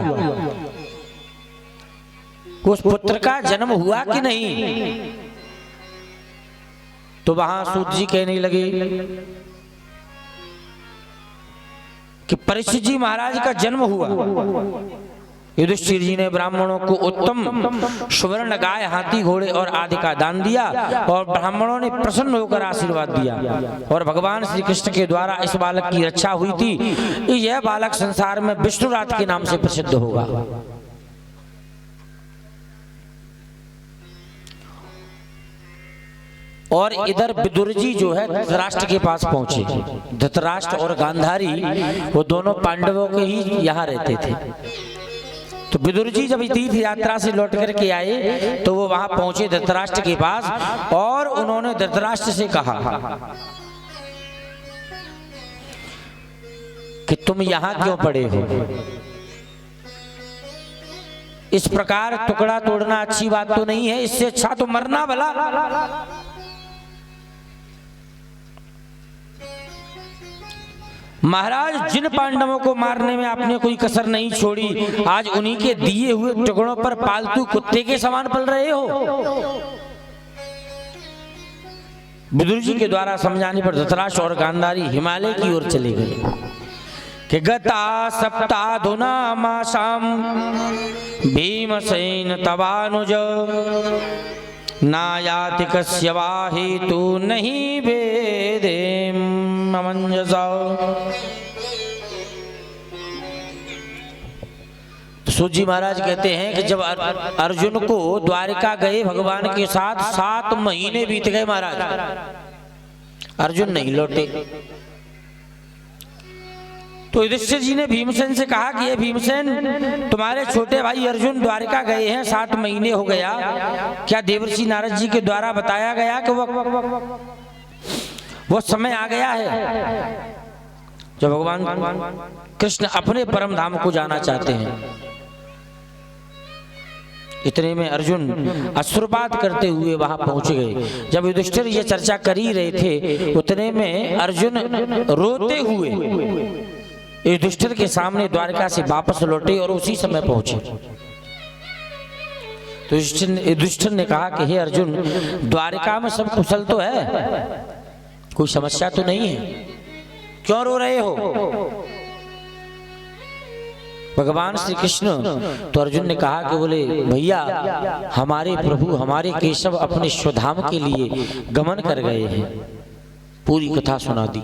उस पुत्र का जन्म हुआ कि नहीं? तो वहां सूत जी कहने लगे कि परीक्षित जी महाराज का जन्म हुआ। युधिष्ठिर जी ने ब्राह्मणों को उत्तम सुवर्ण गाय, हाथी, घोड़े और आदि का दान दिया और ब्राह्मणों ने प्रसन्न होकर आशीर्वाद दिया और भगवान श्री कृष्ण के द्वारा इस बालक की रक्षा हुई थी। यह बालक संसार में विष्णुरात के नाम से प्रसिद्ध होगा। और इधर विदुर जी जो है धृतराष्ट्र के पास पहुंचे। धृतराष्ट्र और गांधारी वो दोनों पांडवों के ही यहाँ रहते थे। तो विदुर जी जब तीर्थ यात्रा से लौट करके आए तो वो वहां पहुंचे धृतराष्ट्र के पास और उन्होंने धृतराष्ट्र से कहा कि तुम यहाँ क्यों पड़े हो? इस प्रकार टुकड़ा तोड़ना अच्छी बात तो नहीं है, इससे अच्छा तो मरना भला। महाराज जिन पांडवों को मारने में आपने कोई कसर नहीं छोड़ी, आज उन्हीं के दिए हुए टुकड़ों पर पालतू कुत्ते के समान पल रहे हो। विदुर जी के द्वारा समझाने पर धृतराष्ट्र और गांधारी हिमालय की ओर चले गए कि गता सप्ताधुना मासाम भीमसेन तवानुज नायाति कस्य वा हेतु नहीं वेदे सूत जी महाराज कहते हैं कि जब अर्जुन को द्वारिका गए भगवान के साथ 7 महीने बीत गए महाराज, अर्जुन नहीं लौटे। तो युधिष्ठिर जी ने भीमसेन से कहा कि ये भीमसेन, तुम्हारे छोटे भाई अर्जुन द्वारिका गए हैं, 7 महीने हो गया, क्या देवर्षि नारद जी के द्वारा बताया गया कि वो समय आ गया है जब भगवान कृष्ण अपने परम धाम को जाना चाहते हैं? इतने में अर्जुन अश्रुपात करते हुए वहां पहुंच गए। जब युधिष्ठिर ये चर्चा कर ही रहे थे, उतने में अर्जुन रोते हुए युधिष्ठिर के सामने द्वारका से वापस लौटे और उसी समय पहुंचे। तो युधिष्ठिर ने कहा कि हे अर्जुन, द्वारका में सब कुशल तो है, कोई समस्या तो नहीं है, क्यों रो रहे हो? भगवान श्री कृष्ण, तो अर्जुन ने कहा कि बोले भैया, हमारे प्रभु हमारे केशव अपने स्वधाम के लिए गमन कर गए हैं। पूरी कथा सुना दी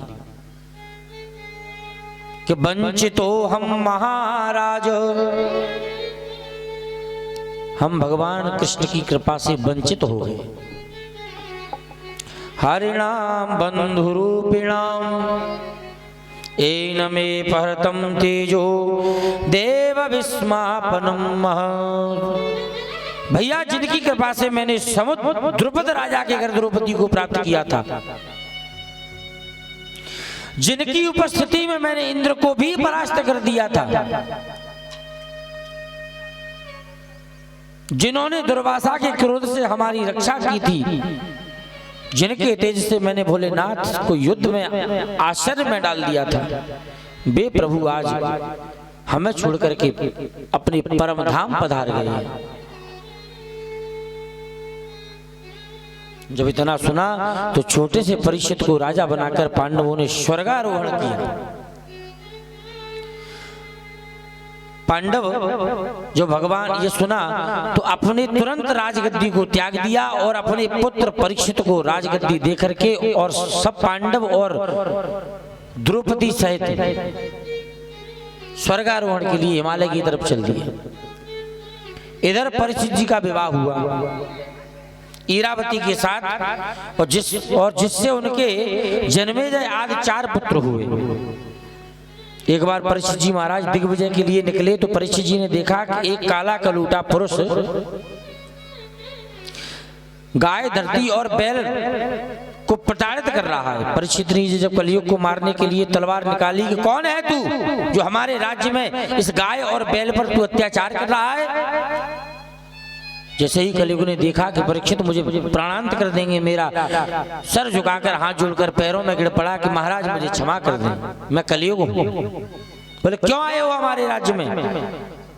कि वंचितो हम महाराज, हम भगवान कृष्ण की कृपा से वंचित हो गए। हरिणाम बंधुरूपिणाम एन मे परतम तेजो देव विस्मापनम महत्। भैया, जिनकी कृपा से मैंने समुद्र द्रुपद राजा के घर द्रौपदी को प्राप्त किया था, जिनकी उपस्थिति में मैंने इंद्र को भी परास्त कर दिया था, जिन्होंने दुर्वासा के क्रोध से हमारी रक्षा की थी, जिनके तेज से मैंने भोलेनाथ को युद्ध में आश्चर्य में डाल दिया था, वे प्रभु आज हमें छोड़ करके अपने परम धाम पधार गए हैं। जब इतना सुना तो छोटे से परीक्षित को राजा बनाकर पांडवों ने स्वर्गारोहण किया। पांडव जो भगवान ये सुना तो अपने तुरंत राजगद्दी को त्याग दिया और अपने पुत्र परीक्षित को राजगद्दी देकर के और सब पांडव और द्रौपदी सहित स्वर्गारोहण के लिए हिमालय की तरफ चल दिए। इधर परीक्षित जी का विवाह हुआ ईरावती के साथ, और जिससे उनके जन्मेजय आदि 4 पुत्र हुए। एक बार परीक्षित जी महाराज दिग्विजय के लिए निकले तो परीक्षित जी ने देखा कि एक काला कलूटा पुरुष गाय, धरती और बैल को प्रताड़ित कर रहा है। परीक्षित ने जब कलयुग को मारने के लिए तलवार निकाली कि कौन है तू जो हमारे राज्य में इस गाय और बैल पर तू अत्याचार कर रहा है? जैसे ही कलयुग ने देखा कि परीक्षित मुझे प्राणांत कर देंगे, मेरा सर झुकाकर हाथ जोड़कर पैरों में गिर पड़ा कि महाराज मुझे क्षमा कर दें, मैं कलयुग हूं। बोले क्यों आए हो हमारे राज्य में?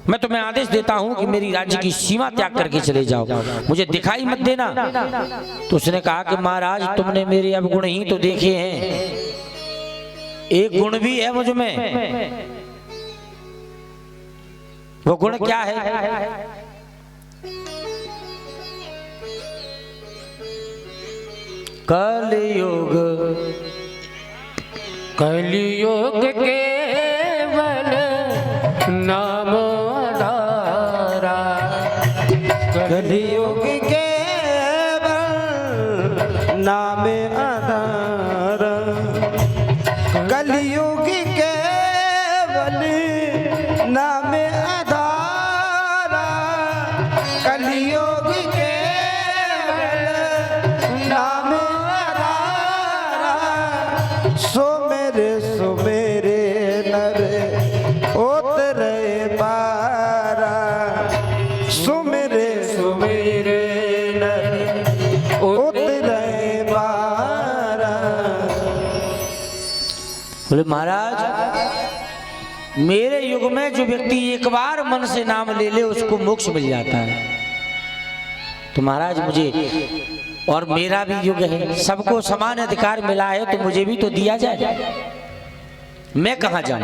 मैं तुम्हें आदेश देता हूं कि मेरी राज्य की सीमा त्याग करके चले जाओ, मुझे दिखाई मत देना। तो उसने कहा कि महाराज, तुमने मेरे अवगुण ही तो देखे हैं, एक गुण भी है मुझ में। वो गुण क्या है? कलयुग
कलयुग केवल नाम आधारा, कलयुग केवल नाम आधारा, कलयुग केवल नाम आधारा, कलयुग केवल नाम आधारा। सो मेरे नर उतरे पारा, सो मेरे नर उतरे पारा।
बोले महाराज, मेरे युग में जो व्यक्ति एक बार मन से नाम ले ले उसको मोक्ष मिल जाता है। तो महाराज मुझे, और मेरा भी युग है, सबको समान अधिकार मिला है, तो मुझे भी तो दिया जाए, मैं कहां जाऊं?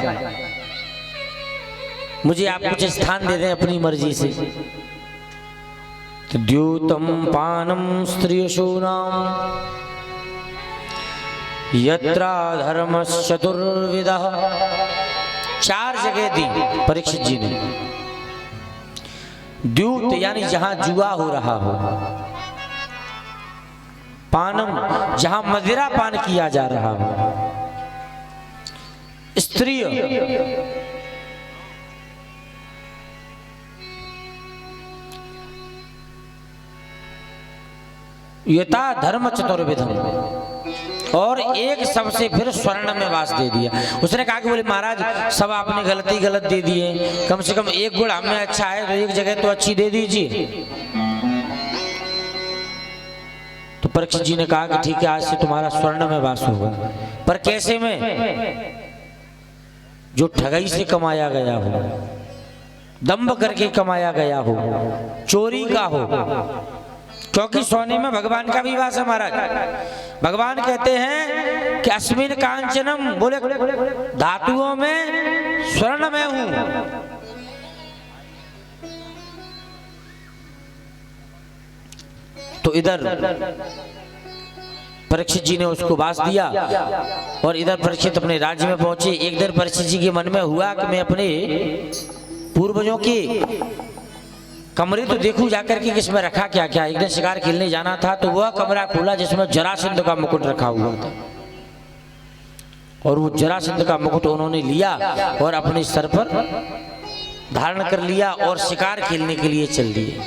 मुझे आप कुछ स्थान दे दें अपनी मर्जी से। तो द्यूतम पानम स्त्रियशूनाम यत्रा धर्म चतुर्विधः, 4 जगह दी परीक्षित जी ने। द्यूत यानी जहां जुआ हो रहा हो, पानम जहां मदिरा पान किया जा रहा हो, स्त्री यथा धर्म चतुर्विधम, और एक सबसे फिर स्वर्ण में वास दे दिया। उसने कहा कि बोले महाराज सब आपने गलत दे दिए, कम से कम एक गुण हमें अच्छा है तो एक जगह तो अच्छी दे दीजिए। तो परीक्षित जी ने कहा कि ठीक है, आज से तुम्हारा स्वर्ण में वास होगा, पर कैसे में? जो ठगाई से कमाया गया हो, दंभ करके कमाया गया हो, चोरी का हो, क्योंकि सोने में भगवान का भी वास है महाराज। भगवान कहते हैं कि अस्मिन कांचनम, बोले धातुओं में स्वर्ण में हूं। तो इधर परीक्षित जी ने उसको वास दिया और इधर परीक्षित अपने राज्य में पहुंचे। एक दिन परीक्षित जी के मन में हुआ कि मैं अपने पूर्वजों के कमरे तो देखूं जाकर के किसमें रखा क्या क्या। एक दिन शिकार खेलने जाना था तो वह कमरा खोला जिसमें जरासंध का मुकुट रखा हुआ था, और वो जरासंध का मुकुट उन्होंने लिया और अपने सर पर धारण कर लिया और शिकार खेलने के लिए चल दिए।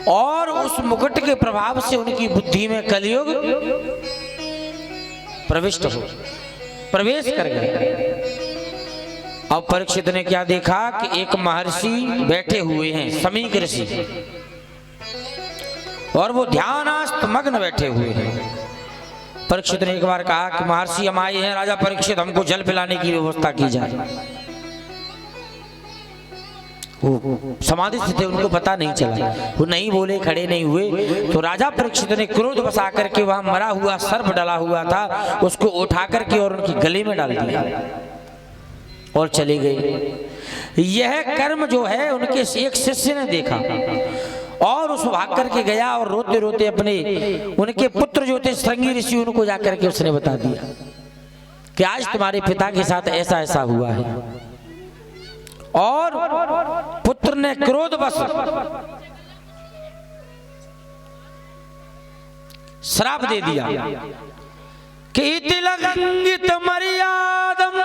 और उस मुकुट के प्रभाव से उनकी बुद्धि में कलयुग प्रवेश कर गए। अब परीक्षित ने क्या देखा कि एक महर्षि बैठे हुए हैं, समीक ऋषि, और वो ध्यानास्त मग्न बैठे हुए हैं। परीक्षित ने एक बार कहा कि महर्षि हम आए हैं, राजा परीक्षित हमको जल पिलाने की व्यवस्था की जाए। वो समाधि से थे, उनको पता नहीं चला, वो नहीं बोले, खड़े नहीं हुए। तो राजा परीक्षित ने क्रोध बस आकर के वहां मरा हुआ सर्प डला हुआ था उसको उठा करके और उनकी गले में डाल दिया और चले गए। यह कर्म जो है उनके एक शिष्य ने देखा और उस भाग करके गया और रोते रोते अपने उनके पुत्र जो थे श्रृंगी ऋषि, उनको जाकर के उसने बता दिया कि आज तुम्हारे पिता के साथ ऐसा ऐसा हुआ है। और पुत्र ने क्रोधवश श्राप दे दिया कि इति लंघित मर्यादम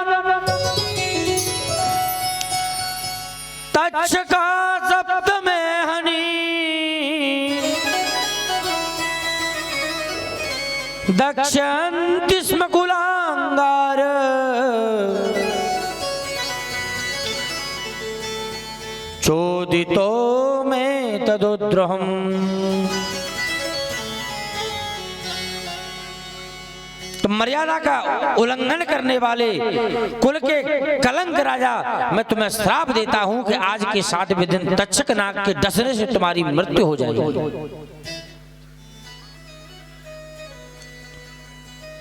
तक्षका शब्द में हनी दक्षयन्ति स्म कुलांगार चोदितो में तदुद्रहम। तो मर्यादा का उल्लंघन करने वाले कुल के कलंक राजा, मैं तुम्हें श्राप देता हूं कि आज के 7वें दिन तक्षक नाग के डसने से तुम्हारी मृत्यु हो जाएगी।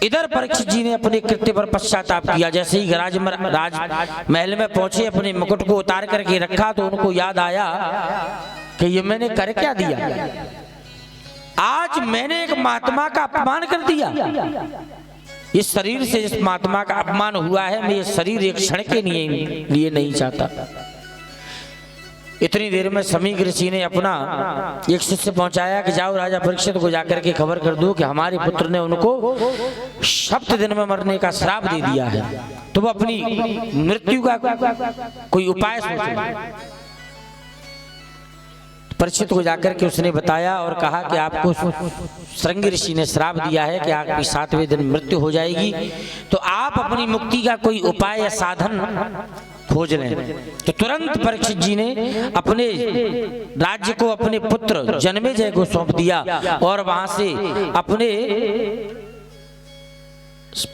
इधर परीक्षित जी ने अपने कृत्य पर पश्चाताप किया। जैसे ही राज महल में पहुंचे, अपने मुकुट को उतार करके रखा तो उनको याद आया कि ये मैंने कर क्या दिया, आज मैंने एक महात्मा का अपमान कर दिया। इस शरीर से जिस महात्मा का अपमान हुआ है, मैं ये शरीर एक क्षण के लिए नहीं चाहता। इतनी देर में समीक ऋषि ने अपना एक शिष्य पहुंचाया कि जाओ राजा परीक्षित को जाकर के खबर कर दो कि हमारे पुत्र ने उनको 7 दिन में मरने का श्राप दे दिया है, तो वो अपनी मृत्यु का कोई उपाय सोचे। परीक्षित को जाकर के उसने बताया और कहा कि आपको श्रृंगी ऋषि ने श्राप दिया है कि आपकी 7वें दिन मृत्यु हो जाएगी, तो आप अपनी मुक्ति का कोई उपाय या साधन खोज लें। तो तुरंत परीक्षित जी ने अपने राज्य को अपने पुत्र जन्मेजय को सौंप दिया और वहां से अपने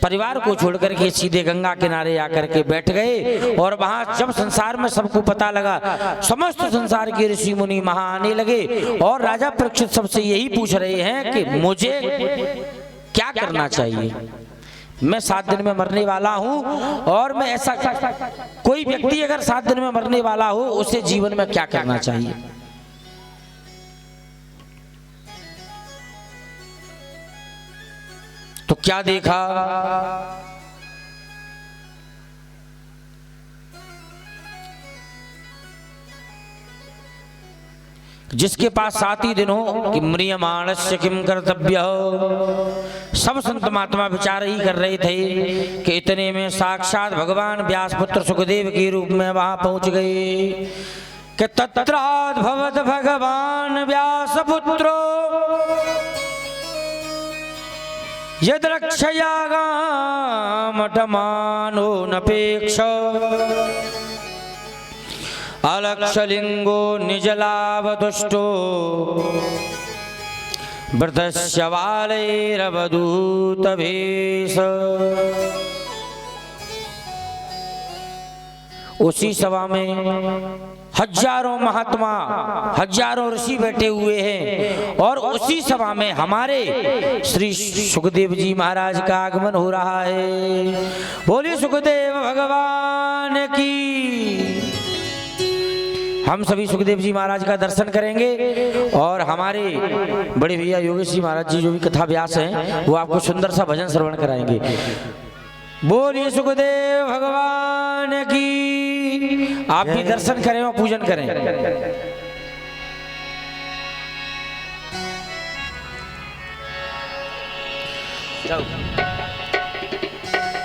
परिवार को छोड़कर के सीधे गंगा किनारे आकर के बैठ गए। और वहां जब संसार में सबको पता लगा, समस्त संसार के ऋषि मुनि वहां आने लगे और राजा परीक्षित सबसे यही पूछ रहे हैं कि मुझे क्या करना चाहिए, मैं 7 दिन में मरने वाला हूं और मैं ऐसा, कोई व्यक्ति अगर 7 दिन में मरने वाला हो उसे जीवन में क्या करना चाहिए। तो क्या देखा, जिसके पास 7 ही दिन हो कि म्रियमाणस्य किम कर्तव्य हो। सब संत महात्मा विचार ही कर रहे थे कि इतने में साक्षात भगवान व्यासपुत्र सुखदेव के रूप में वहां पहुंच गए कि तत्राद्भवत भगवान व्यासपुत्रो यद्रक्षयागामटमानो नपेक्ष अलक्षलिंगो निजलावतुष्टो वृद्धस्य बालैरवधूतवेश। उसी सभा में हजारों महात्मा हजारों ऋषि बैठे हुए हैं और उसी सभा में हमारे श्री सुखदेव जी महाराज का आगमन हो रहा है। बोलिए सुखदेव भगवान की। हम सभी सुखदेव जी महाराज का दर्शन करेंगे और हमारे बड़े भैया योगेश जी महाराज जी जो भी कथा व्यास हैं वो आपको सुंदर सा भजन श्रवण कराएंगे। बोलिए सुखदेव भगवान की। आप भी दर्शन करें और पूजन करें।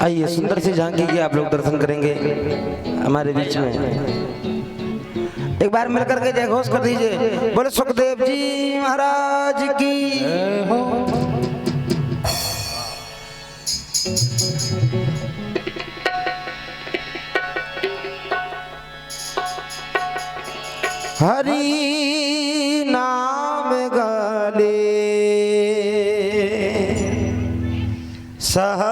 आइए सुंदर से झांकी की आप लोग दर्शन करेंगे हमारे बीच में। एक बार मिलकर के जय घोष कर दीजिए। बोले सुखदेव जी महाराज की हो। हरि नाम गाले सहारा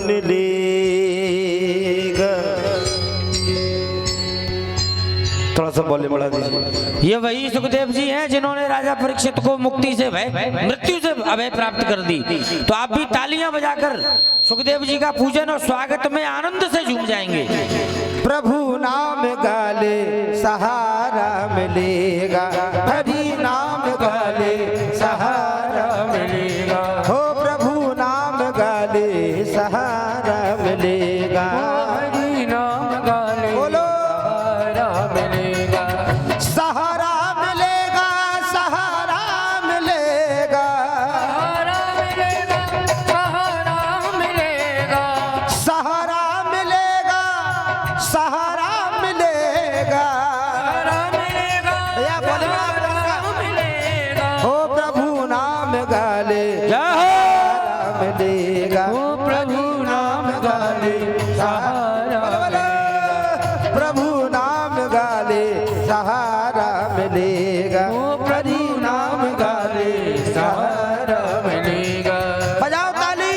मिलेगा। थोड़ा सा बोले बढ़ा दीजिए।
ये वही सुखदेव जी हैं जिन्होंने राजा परीक्षित को मुक्ति से मृत्यु से अभय प्राप्त कर दी। तो आप भी तालियां बजाकर सुखदेव जी का पूजन और स्वागत में आनंद से झूम जाएंगे।
प्रभु नाम गाले सहारा मिलेगा। हरि नाम गाले सहारा मिलेगा। हो प्रभु नाम गाले सहारा मिलेगा। हरि नाम गाले बोलो सहारा मिलेगा। सहारा मिलेगा सहारा मिलेगा। सहारा मिलेगा सहारा मिलेगा। सहारा मिलेगा सहारा मिलेगा। या सहारा मिलेगा। हो प्रभु नाम गाले सहारा मिलेगा। हो प्रभु नाम गाले सहारा मिलेगा। प्रभु नाम गाले सहारा मिलेगा। हो प्रभु नाम गाले सहारा मिलेगा। बजाओ ताली।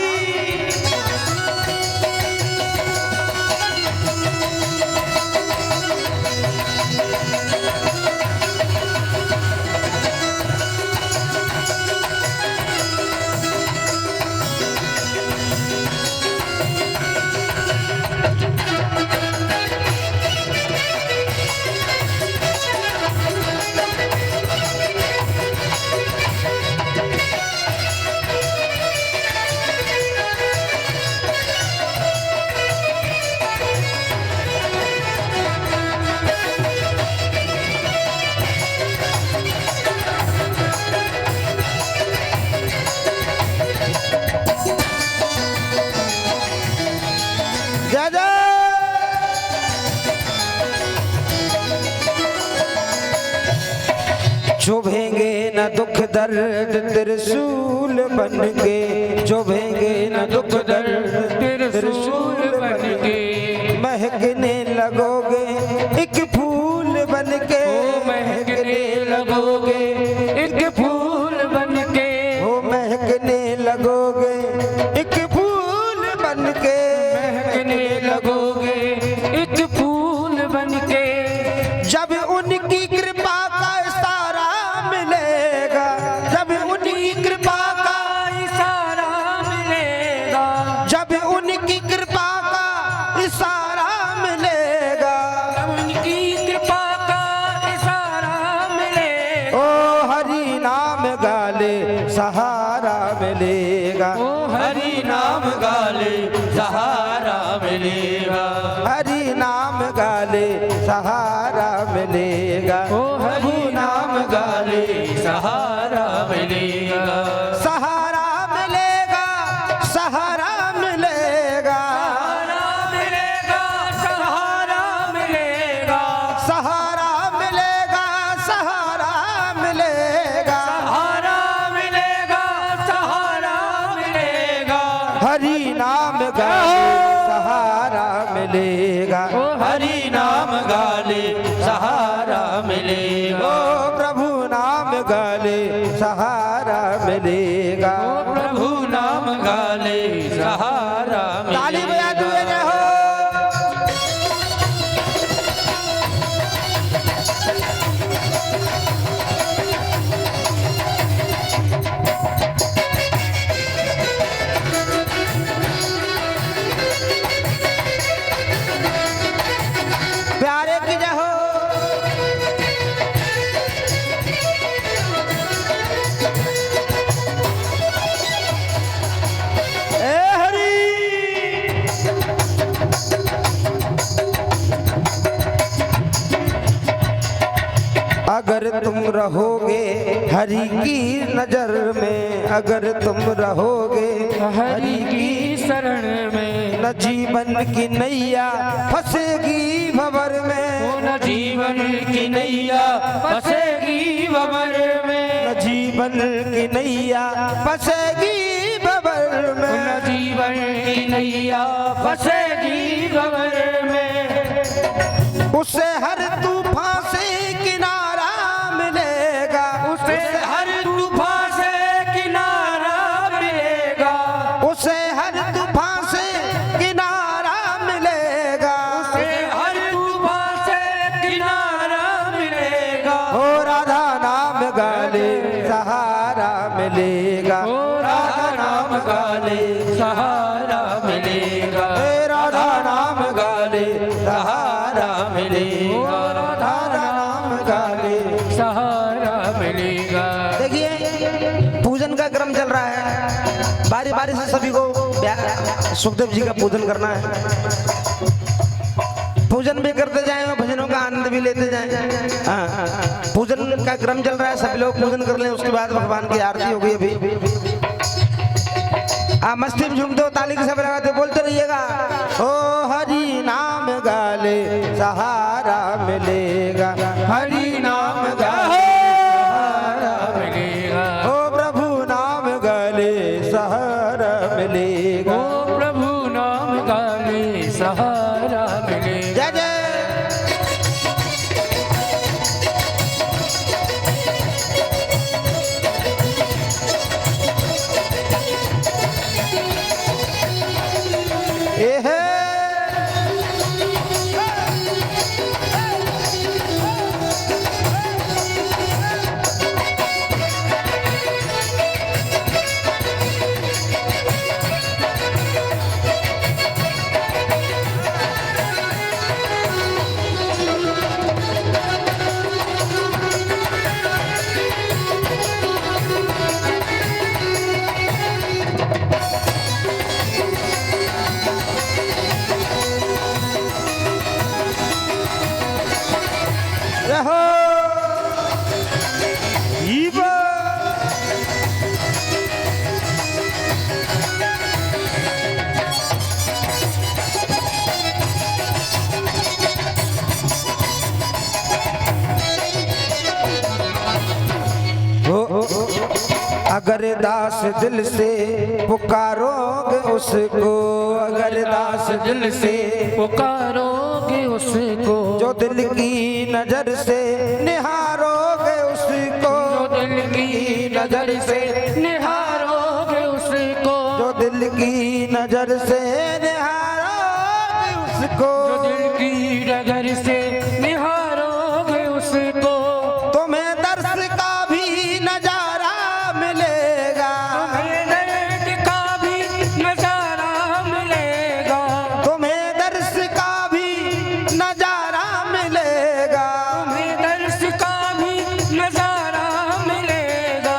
जय जय। चुभेंगे न दुख दर्द त्रिशूल बन के। चुभेंगे न दुख दर्द त्रिशूल बन के। महकने लगोगे एक फूल बन के। महकने लगोगे एक फूल बन के। हो महकने लगोगे एक फूल बन के। महकने लगोगे एक फूल बन के। जब उनकी कृपा का इशारा मिलेगा। जब उनकी कृपा का इशारा मिलेगा। जब उनकी कृपा का इशारा मिलेगा। जब उनकी कृपा का इशारा मिलेगा। ओ हरि नाम गाले सहारा मिलेगा। ओ हरि नाम गाले सहारा मिलेगा।
मिलेगा,
हरि नाम गाले सहारा मिलेगा,
ओ हरि नाम गाले सहारा मिलेगा,
सहारा मिलेगा, सहारा मिलेगा,
सहारा मिलेगा, सहारा मिलेगा,
सहारा मिलेगा, सहारा मिलेगा,
सहारा मिलेगा, सहारा मिलेगा,
हरि नाम गाले सहारा मिलेगा,
ओ हरि नाम गाले सहारा मिलेगा,
ओ प्रभु नाम गाले सहारा मिलेगा,
ओ प्रभु नाम गाले सहारा
ताली
मिलेगा।
बजाते हुए जय हो। प्यारे की जय हो। ए हरि अगर तुम रहोगे हरि की नजर में, अगर तुम रहोगे
हरि की शरण में
न जीवन की नैया फंसेगी भंवर में,
न जीवन की नैया फंसेगी भंवर में,
न जीवन की नैया फंसेगी भंवर में,
न जीवन की नैया फंसेगी भंवर में,
उससे हर तूफान से किनारा मिलेगा,
उसे हर तूफान से किनारा मिलेगा,
उसे हर तूफान से किनारा मिलेगा,
उसे हर तूफान से किनारा मिलेगा,
ओ राधा नाम गाले सहारा मिलेगा,
ओ राधा नाम गाले सहारा मिलेगा,
हे राधा नाम
गाले सहारा मिलेगा,
राधा नाम गाले।
सहारा मिलेगा।
देखिए पूजन का क्रम चल रहा है, बारी बारी से सभी को सुखदेव जी का पूजन करना है, पूजन भी करते जाएं और भजनों का आनंद भी लेते जाएं। हाँ, पूजन का क्रम चल रहा है, सभी लोग पूजन कर लें, उसके बाद भगवान की आरती होगी अभी। मस्ती में झूमते हो, ताली के सब लगाते बोलते रहिएगा, ओ हरि नाम गाले सहारा मिलेगा, हरि नाम गाले सहारा
मिलेगा,
ओ प्रभु नाम गाले सहारा मिलेगा,
ओ प्रभु नाम गाले सहारा मिलेगा।
जय जय। ए है रहो ईबा अगर दास दिल से पुकारोगे उसको, अगर दास दिल से
पुकारोगे उसको,
जो दिल की नजर से निहारोगे उसको,
जो दिल की नजर से निहारोगे उसको,
जो दिल की नजर से निहारोगे उसको,
जो दिल की नजर से निहारोगे उसको,
तुम्हें दर्श का भी नजारा मिलेगा,
तुम्हें दर्द का भी नजारा मिलेगा,
तुम्हें दर्श का भी नजारा मिलेगा,
तुम्हें दर्श का भी नजारा मिलेगा,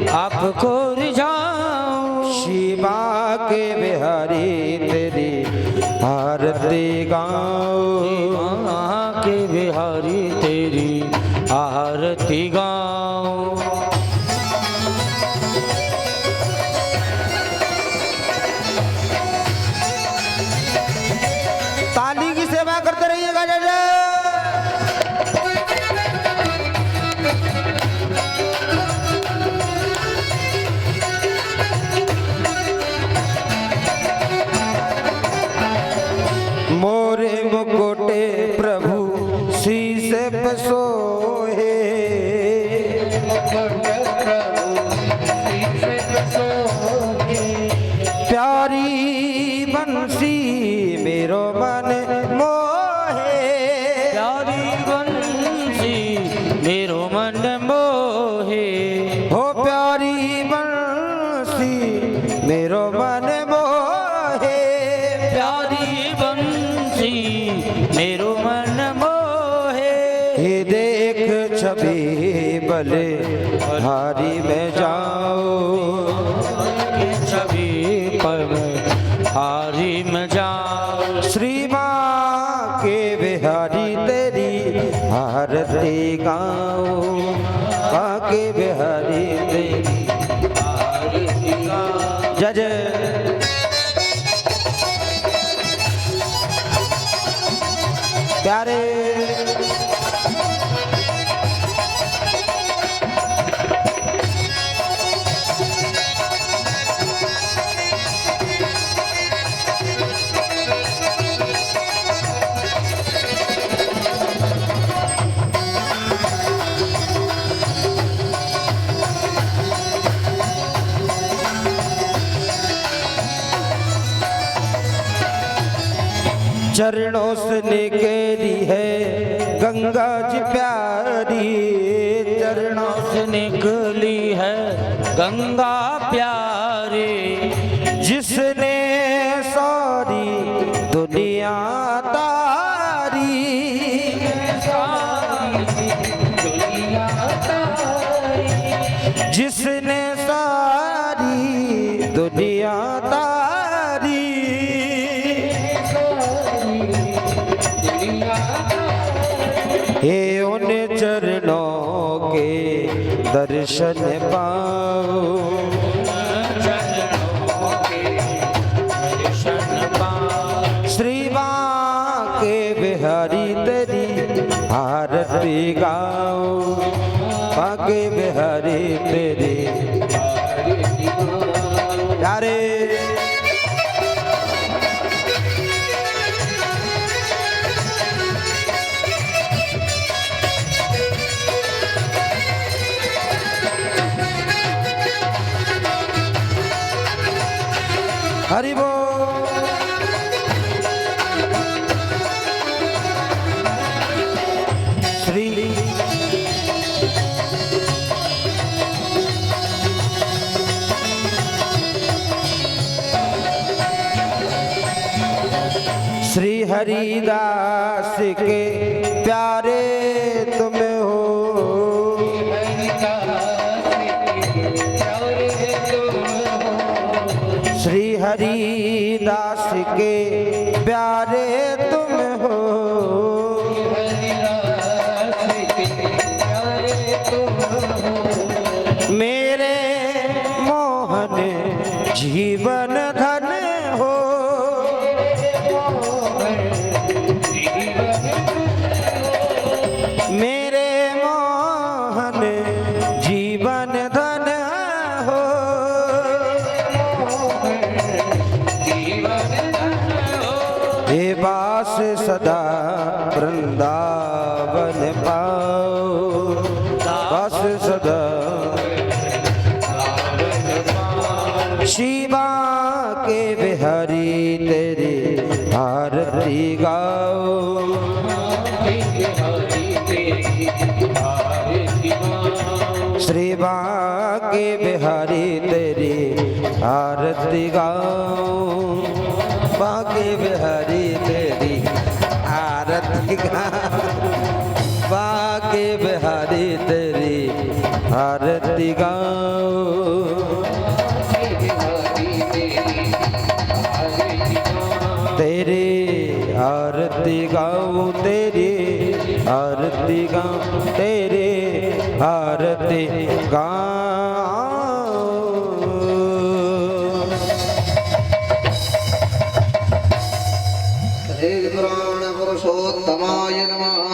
आपको रिझाऊं।
शिवा के बिहारी तेरी आरती गाऊं,
के बिहारी तेरी आरती गाऊं।
ताली की सेवा करते रहिएगा। जय जय। मोरे मुकुटे प्रभु शीश पे सोहे, प्यारी बंसी मेरो मन मोहे,
प्यारी बंसी मेरो मन मोहे।
हो प्यारी बंसी मेरो मन मोहे,
प्यारी बंसी मेरो मन मोहे।
ये देख छवि बले हारी में जाओ,
छवि पर हारी में जाओ।
श्री माँ के बिहारी तेरी आरती गाओ, माँ के बिहारी तेरी आरती गाओ। जय जय। प्यारे चरणों से निकली है गंगा जी प्यारी, चरणों
से निकली है गंगा प्यारी।
जिसने सारी दुनिया तारी, जिसने सारी दुनिया तारी, हे उन चरणों के दर्शन पाओ, श्री माँ के बिहारी तेरी आरती गाओ, माँ के बिहारी तेरी यारे। हरि बोल। श्री हरिदास के प्यारे तुम हो, श्री हरिदास के प्यारे तुम हो, मेरे मोहन जीवन धन हो, मेरे मोहन जीवन धन हो, हे बास सदा वृंदावन पाओ, बास सदा शिवा के बिहारी तेरी आरती गाओ, श्री माँ के बिहारी तेरी आरती गाओ, माँ के बिहारी तेरी आरती गाओ, माँ के बिहारी तेरी आरती गाओ तेरे आरती गाओ तेरे आरती गाओ तेरे आरती गाओ
श्री पुराण पुरुषोत्तमाय नमः।